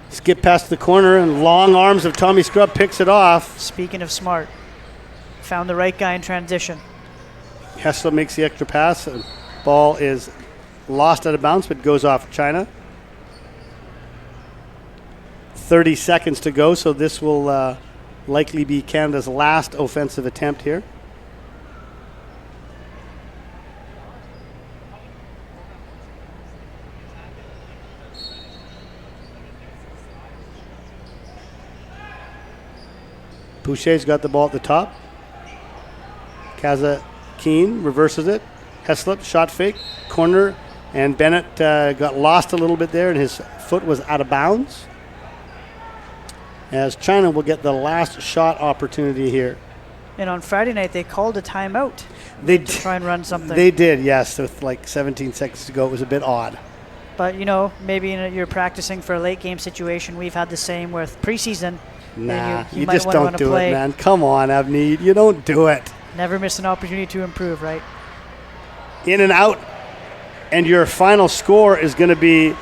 Skip past the corner, and long arms of Tommy Scrubb picks it off. Speaking of smart, found the right guy in transition. Hessler makes the extra pass. And ball is lost out of bounds, but goes off China. 30 seconds to go, so this will likely be Canada's last offensive attempt here. Boucher's got the ball at the top. Kazakeen reverses it. Heslip, shot fake, corner, and Bennett got lost a little bit there, and his foot was out of bounds. As China will get the last shot opportunity here. And on Friday night, they called a timeout to try and run something. They did, yes, with like 17 seconds to go. It was a bit odd. But, maybe you're practicing for a late game situation. We've had the same with preseason. Nah, you might just wanna don't do play. it, man. Come on, Avneet. You don't do it. Never miss an opportunity to improve, right? In and out. And your final score is going to be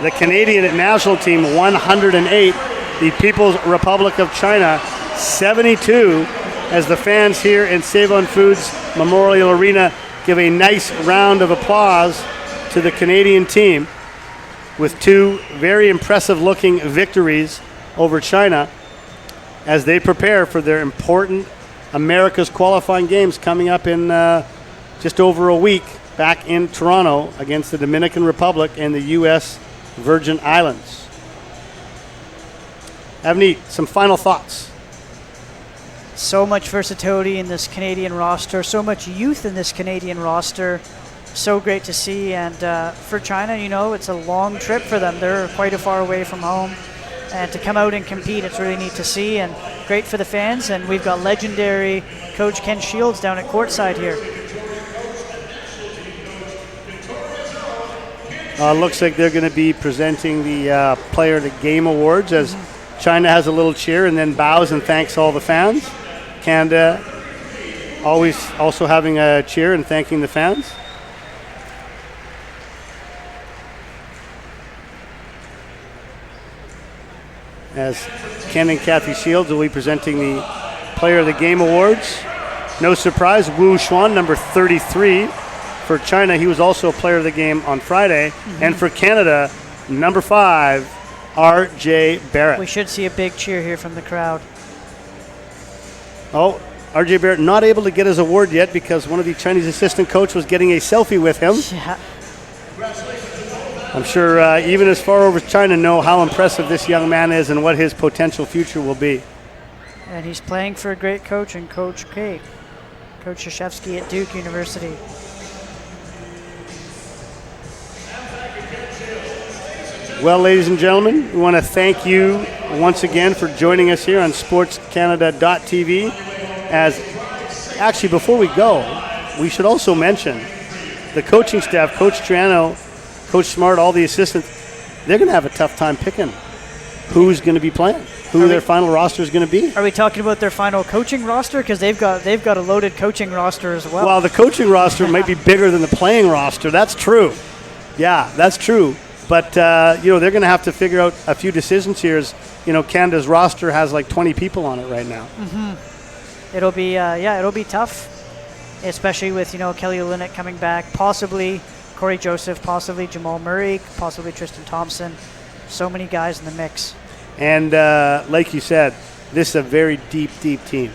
the Canadian national team 108, the People's Republic of China 72, as the fans here in Save-On Foods Memorial Arena give a nice round of applause to the Canadian team with two very impressive-looking victories over China as they prepare for their important America's qualifying games coming up in just over a week back in Toronto against the Dominican Republic and the U.S. Virgin Islands. Avneet, some final thoughts. So much versatility in this Canadian roster, so much youth in this Canadian roster. So great to see. And for China, it's a long trip for them. They're quite a far away from home. And to come out and compete, it's really neat to see and great for the fans. And we've got legendary coach Ken Shields down at courtside here. Looks like they're going to be presenting the Player of the Game Awards as China has a little cheer and then bows and thanks all the fans. Canada always also having a cheer and thanking the fans. As Ken and Kathy Shields will be presenting the Player of the Game Awards. No surprise, Wu Xuan, number 33. For China, he was also a Player of the Game on Friday. And for Canada, number 5, R.J. Barrett. We should see a big cheer here from the crowd. Oh, R.J. Barrett not able to get his award yet because one of the Chinese assistant coach was getting a selfie with him. Yeah. I'm sure even as far over as China know how impressive this young man is and what his potential future will be. And he's playing for a great coach and Coach K, Coach Krzyzewski at Duke University. Well, ladies and gentlemen, we want to thank you once again for joining us here on SportsCanada.TV. As actually, before we go, we should also mention the coaching staff, Coach Triano, Coach Smart, all the assistants. They're going to have a tough time picking who's going to be playing, who their final roster is going to be. Are we talking about their final coaching roster? Because they've got a loaded coaching roster as well. Well, the coaching roster might be bigger than the playing roster. That's true. Yeah, that's true. But, they're going to have to figure out a few decisions here as, Canada's roster has like 20 people on it right now. It'll be tough, especially with, Kelly Olynyk coming back, possibly Corey Joseph, possibly Jamal Murray, possibly Tristan Thompson. So many guys in the mix. And like you said, this is a very deep, deep team.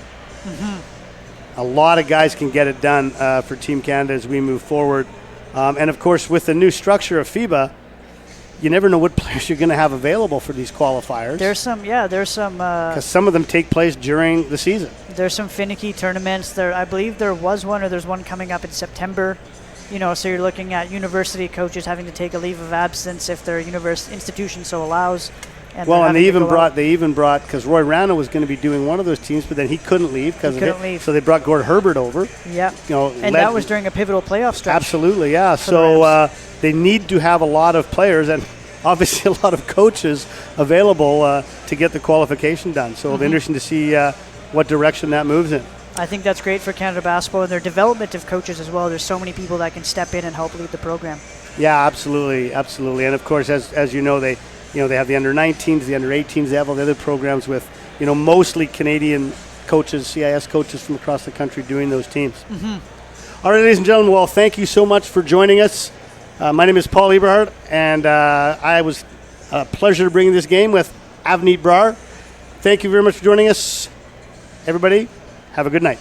A lot of guys can get it done for Team Canada as we move forward. And, of course, with the new structure of FIBA, you never know what players you're going to have available for these qualifiers. There's some. Because some of them take place during the season. There's some finicky tournaments. I believe there was one, or there's one coming up in September. So you're looking at university coaches having to take a leave of absence if their institution so allows. And they even brought because Roy Rana was going to be doing one of those teams, but then he couldn't leave because of it. So they brought Gord Herbert over. Yeah. And that was during a pivotal playoff stretch. Absolutely, yeah. So they need to have a lot of players and obviously a lot of coaches available to get the qualification done. So it'll be interesting to see what direction that moves in. I think that's great for Canada basketball and their development of coaches as well. There's so many people that can step in and help lead the program. Yeah, absolutely. And of course, as you know, they have the under-19s, the under-18s. They have all the other programs with mostly Canadian coaches, CIS coaches from across the country doing those teams. All right, ladies and gentlemen, well, thank you so much for joining us. My name is Paul Eberhardt, and I was a pleasure to bring this game with Avneet Brar. Thank you very much for joining us. Everybody, have a good night.